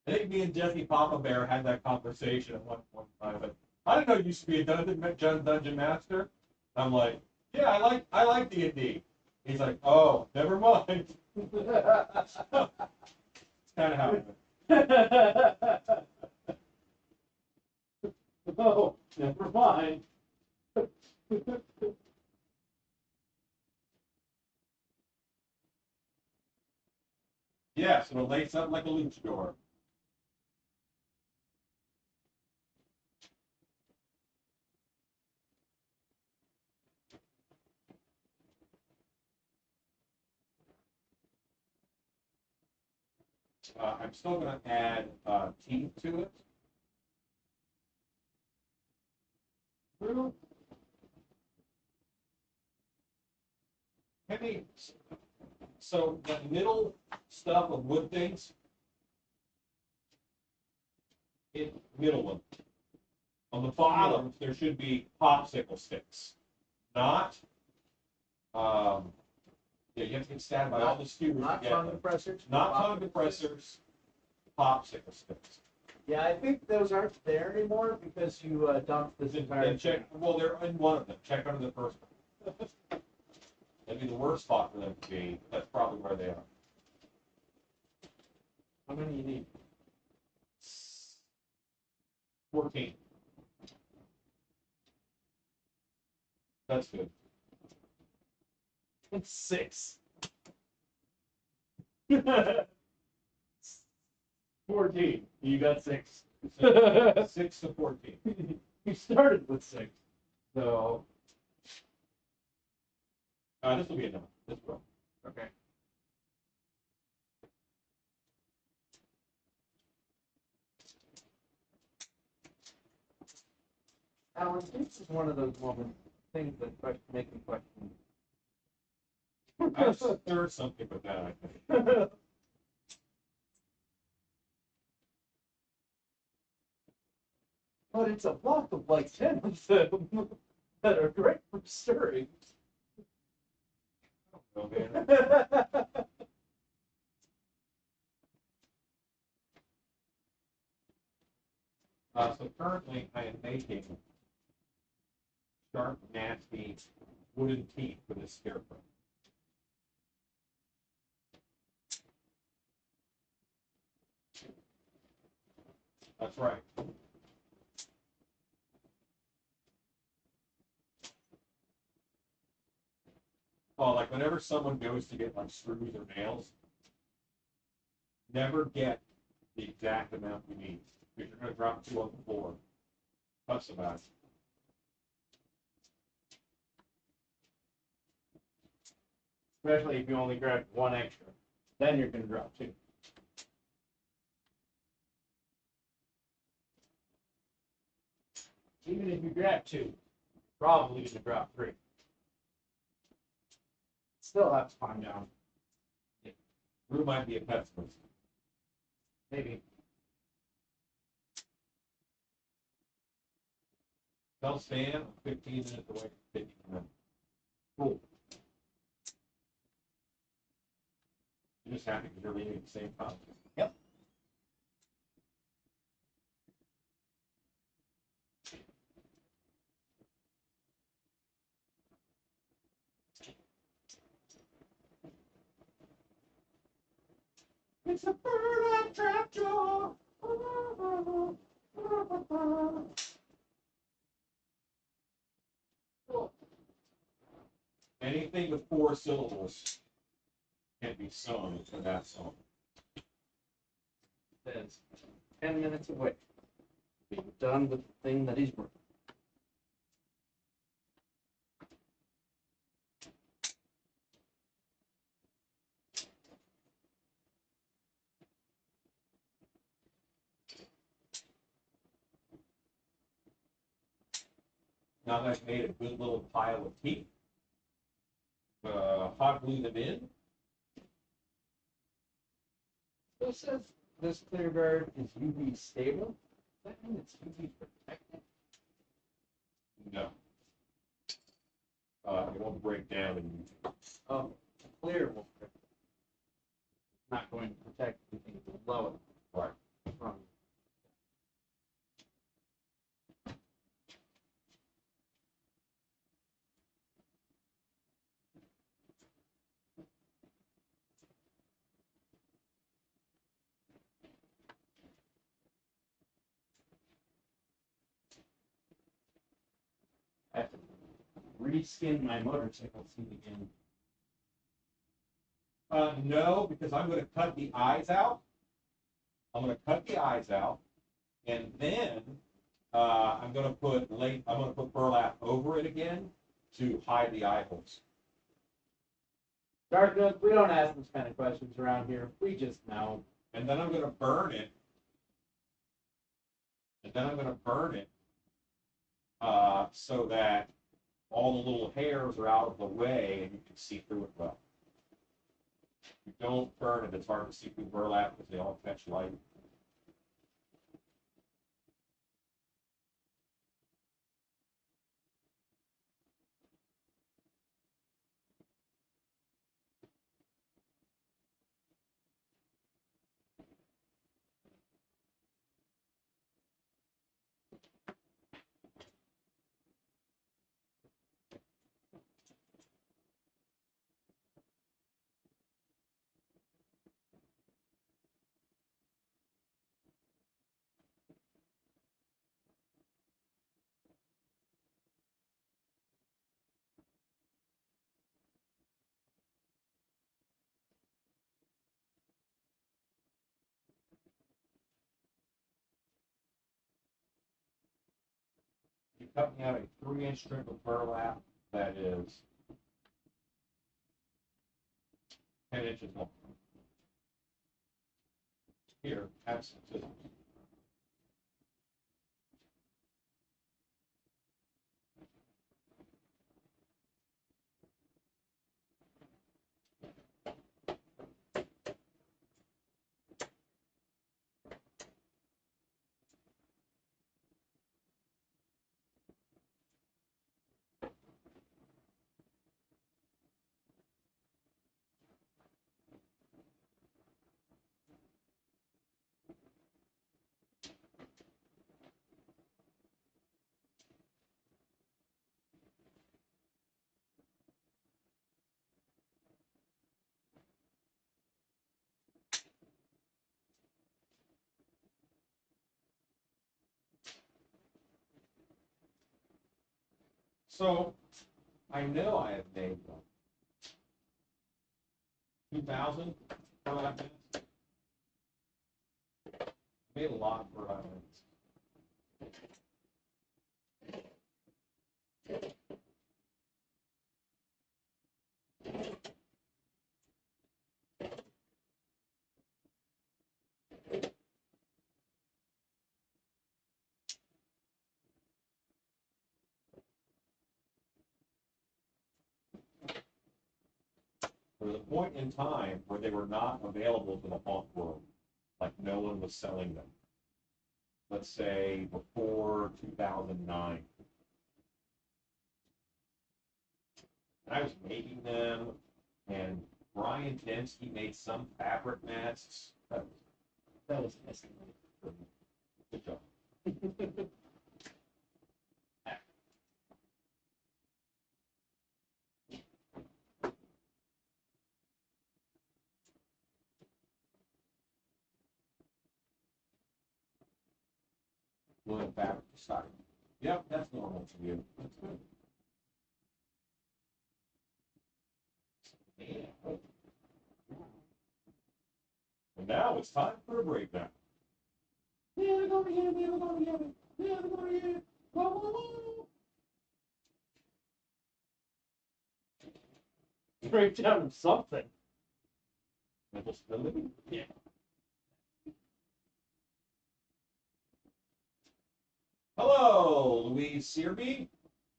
I think me and Jesse Papa Bear had that conversation at one time. But I didn't know you used to be a dungeon master. I'm like, yeah, I like D&D. He's like, oh, never mind. It's kind of how it went. Oh, never mind. Yeah, so it'll lay something like a luchador. I'm still going to add teeth to it. Maybe, so the middle stuff of wood things, middle one. On the bottom, there should be popsicle sticks, not, yeah, you have to get stabbed by all the skewers to Not get tongue them. depressors. Not tongue depressors, popsicle sticks. Yeah, I think those aren't there anymore because you dumped this entire. And check, well, they're in one of them. Check under the first one. That'd be the worst spot for them to be. But that's probably where they are. How many you need? 14. That's good. It's 6. 14. You got 6. 6 to 14. You started with 6. So. This will be enough. This will. Okay. Alan, this is one of those moments, things that make me question. I stirred something with that, I think. But it's a block of like 10 of them that are great for stirring. Oh, man. So currently I am making sharp, nasty wooden teeth for this scarecrow. That's right. Oh, like whenever someone goes to get like screws or nails, never get the exact amount you need. If you're gonna drop 2 on the floor, fuss about it. Especially if you only grab one extra. Then you're gonna drop 2. Even if you grab 2, you're probably gonna drop 3. Still have to find down. Rue might be a pessimist. Maybe. Tell Stan I'm 15 minutes away from 50 minutes. Cool. You're just happy because you're leaving at the same time. Yep. It's a burnout trap jaw. Anything with 4 syllables can be sung in that song. Says 10 minutes away. Being done with the thing that he's working. Now that I've made a good little pile of teeth, hot glue them in. So it says this clear guard is UV stable. Does that mean it's UV protected? No. It won't break down and Oh, clear will protect it. It's not going to protect anything below it. Right. From I have to reskin my motorcycle seat again. No, because I'm going to cut the eyes out. I'm going to cut the eyes out, and then I'm going to put burlap over it again to hide the eye holes. Darkness, we don't ask those kind of questions around here. We just know. And then I'm going to burn it. So that all the little hairs are out of the way and you can see through it well. If you don't burn it, it's hard to see through burlap because they all catch light. You cut me out a 3-inch strip of burlap that is 10 inches long. Here, have some scissors. So, I know I have made 2,000 burlap pins. Made a lot for islands. There was a point in time where they were not available to the haunt world, like no one was selling them. Let's say before 2009. I was making them, and Brian Dembski made some fabric masks. That was estimated. Good job. Blue fabric stock. Yep, that's normal for you. That's good. Yeah. And now it's time for a breakdown. Yeah, we're going here, we're going here, yeah, we're going here. Whoa, whoa, whoa. Breakdown of something. Mental stability? Yeah. Hello, Louise Searby.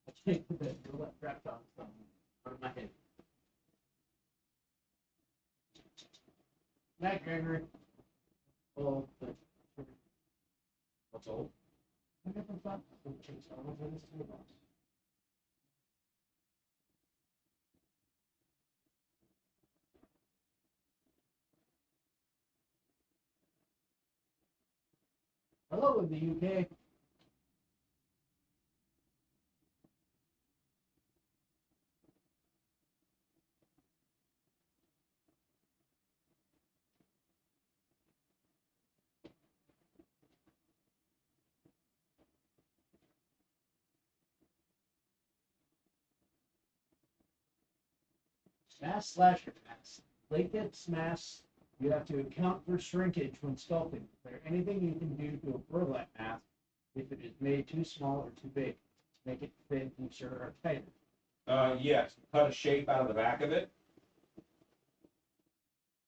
I think that the left wrapped on something out of my head. Matt Gregory. Oh, What's old? I never thought this was in this toolbox. Hello in the UK. Smash slasher mask. Latex mask. You have to account for shrinkage when sculpting. Is there anything you can do to a burlap mask if it is made too small or too big? Make it fit looser or tighter. Yes, cut a shape out of the back of it.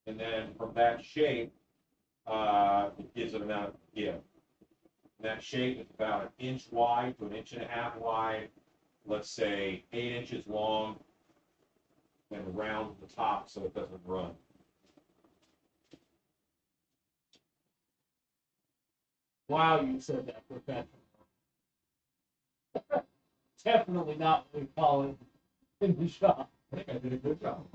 And then from that shape, it gives it an amount of give. And that shape is about an inch wide to an inch and a half wide, let's say 8 inches long, and round at the top so it doesn't run. Wow, you said that professional. Definitely not what we call it in the shop. I think I did a good job.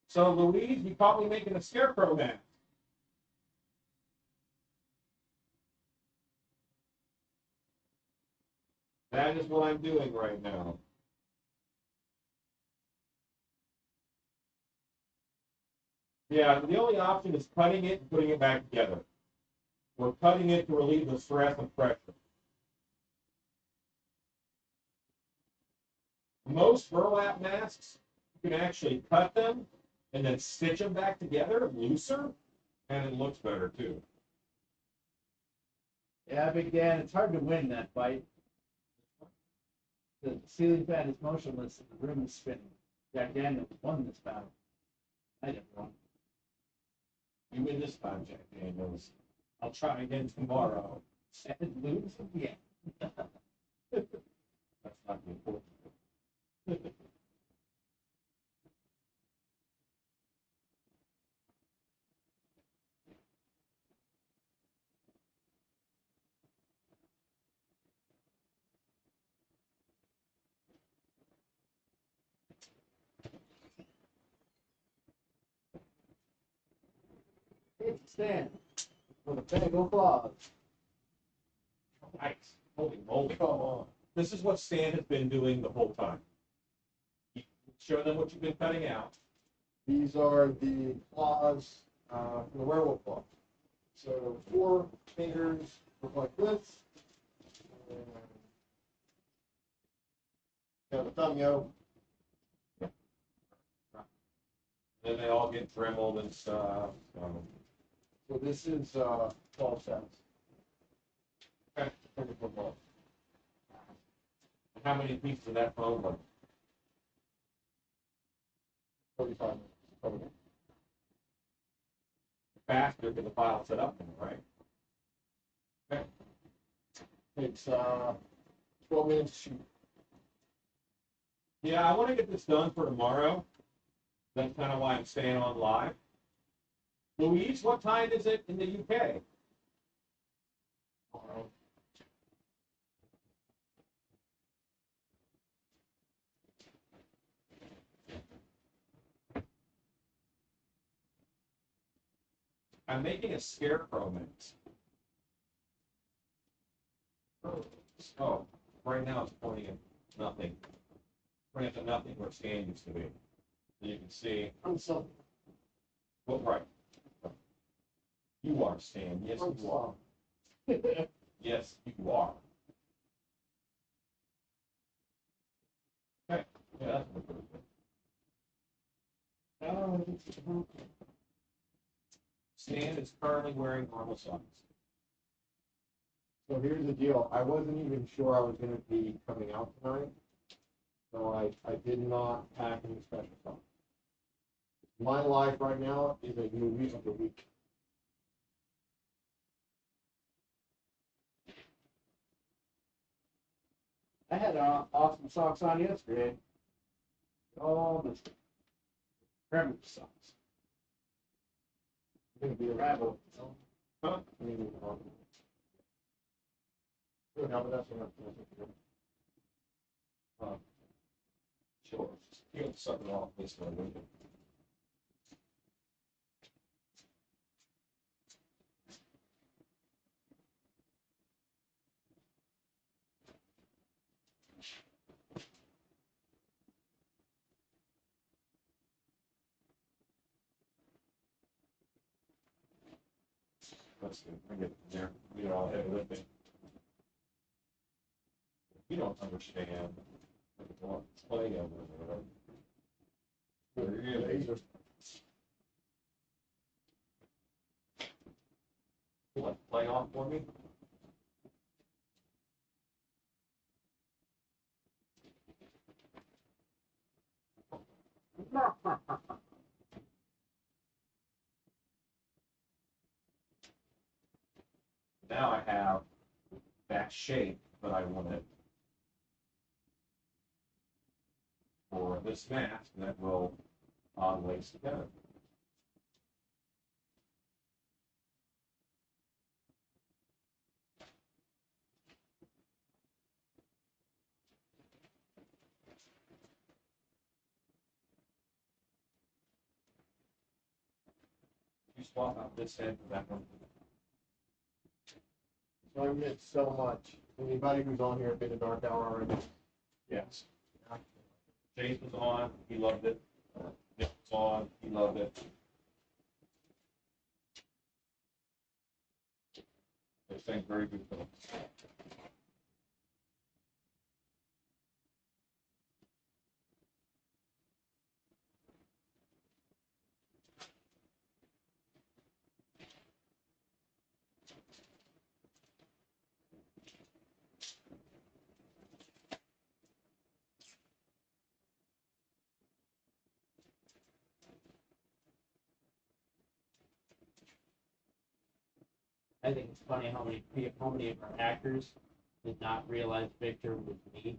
So Louise, you caught me making a scarecrow mask. That is what I'm doing right now. Yeah, the only option is cutting it and putting it back together. We're cutting it to relieve the stress and pressure. Most burlap masks, you can actually cut them and then stitch them back together looser, and it looks better too. Yeah, Big Dan, it's hard to win that fight. The ceiling fan is motionless and the room is spinning. Jack Daniels won this battle. I never won. You win this time, Jack Daniels. I'll try again tomorrow. And lose again. That's not the important thing. It's a stand with a bag of claws. Nice. Holy moly. Come on. This is what Stan has been doing the whole time. You show them what you've been cutting out, These are the claws from the werewolf claw. So 4 fingers look like this. And got a thumb yoke. Then they all get dremelled and stuff. So this is 12 cents. Okay. And how many pieces of that phone book? 45 minutes. Okay. Faster because the file set up, right? Okay. Takes 12 minutes to shoot. Yeah, I want to get this done for tomorrow. That's kind of why I'm staying on live. Louise, what time is it in the UK? I'm making a scarecrow mix. Oh, right now it's pointing at nothing. Pointing at the nothing where scan used to be. So you can see. I'm so. Well, right. You are Stan. Yes, you are. Yes, you are. Okay. Yeah, that's what it is. Stan is currently wearing normal socks. So here's the deal. I wasn't even sure I was going to be coming out tonight. So I did not pack any special stuff. My life right now is a movie of the week. I had awesome socks on yesterday. All the Trevor socks. I'm going to be a Bravo. Huh? I mean, good, how about that's what Sure. Peel something off this one, wouldn't it? Let's see. Bring it there. You know, heavy lifting. You don't understand. It's playing over there. Really? You want to play off for me? Now I have that shape that I wanted for this mask that will lace together. You swap out this end for that one. So I miss so much. Anybody who's on here been to Dark Hour already? Yes. James was on, he loved it. Nick was on, he loved it. They sang very good things. I think it's funny how many of our actors did not realize Victor was me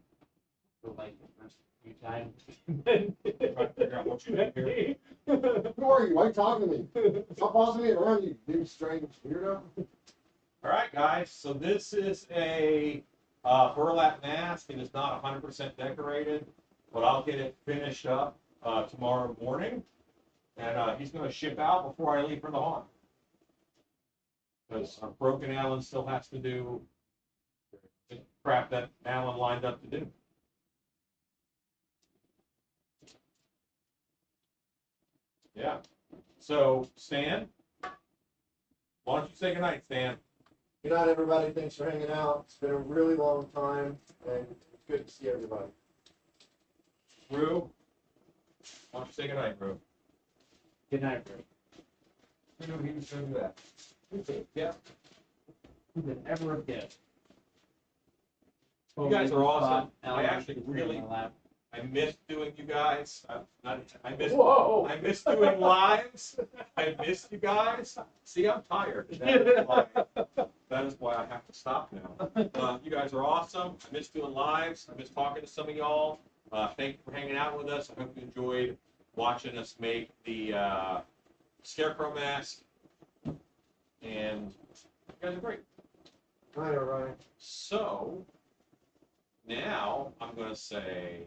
for like the first few times. Trying to figure out what you did here. Who are you? Why are you talking to me? Stop bossing me around, you big strange weirdo. All right, guys, so this is a burlap mask. It is not 100% decorated, but I'll get it finished up tomorrow morning. And he's going to ship out before I leave for the haunt. Because Broken Alan still has to do the crap that Alan lined up to do. Yeah. So, Stan, why don't you say goodnight, Stan? Good night, everybody. Thanks for hanging out. It's been a really long time, and it's good to see everybody. Rue, why don't you say goodnight, Rue? Good night, Rick. Who knew he was going to do that? Yeah. Who could ever have guessed? You guys are awesome. I Alan actually could sit really, in my lap. I miss doing you guys. I miss Whoa! I miss doing lives. I miss you guys. See, I'm tired. That is why I have to stop now. You guys are awesome. I miss doing lives. I miss talking to some of y'all. Thank you for hanging out with us. I hope you enjoyed watching us make the scarecrow mask. And you guys are great. Night, everybody. So now I'm gonna say,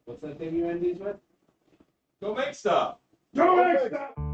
What's that thing you end these with? go make stuff. Go next!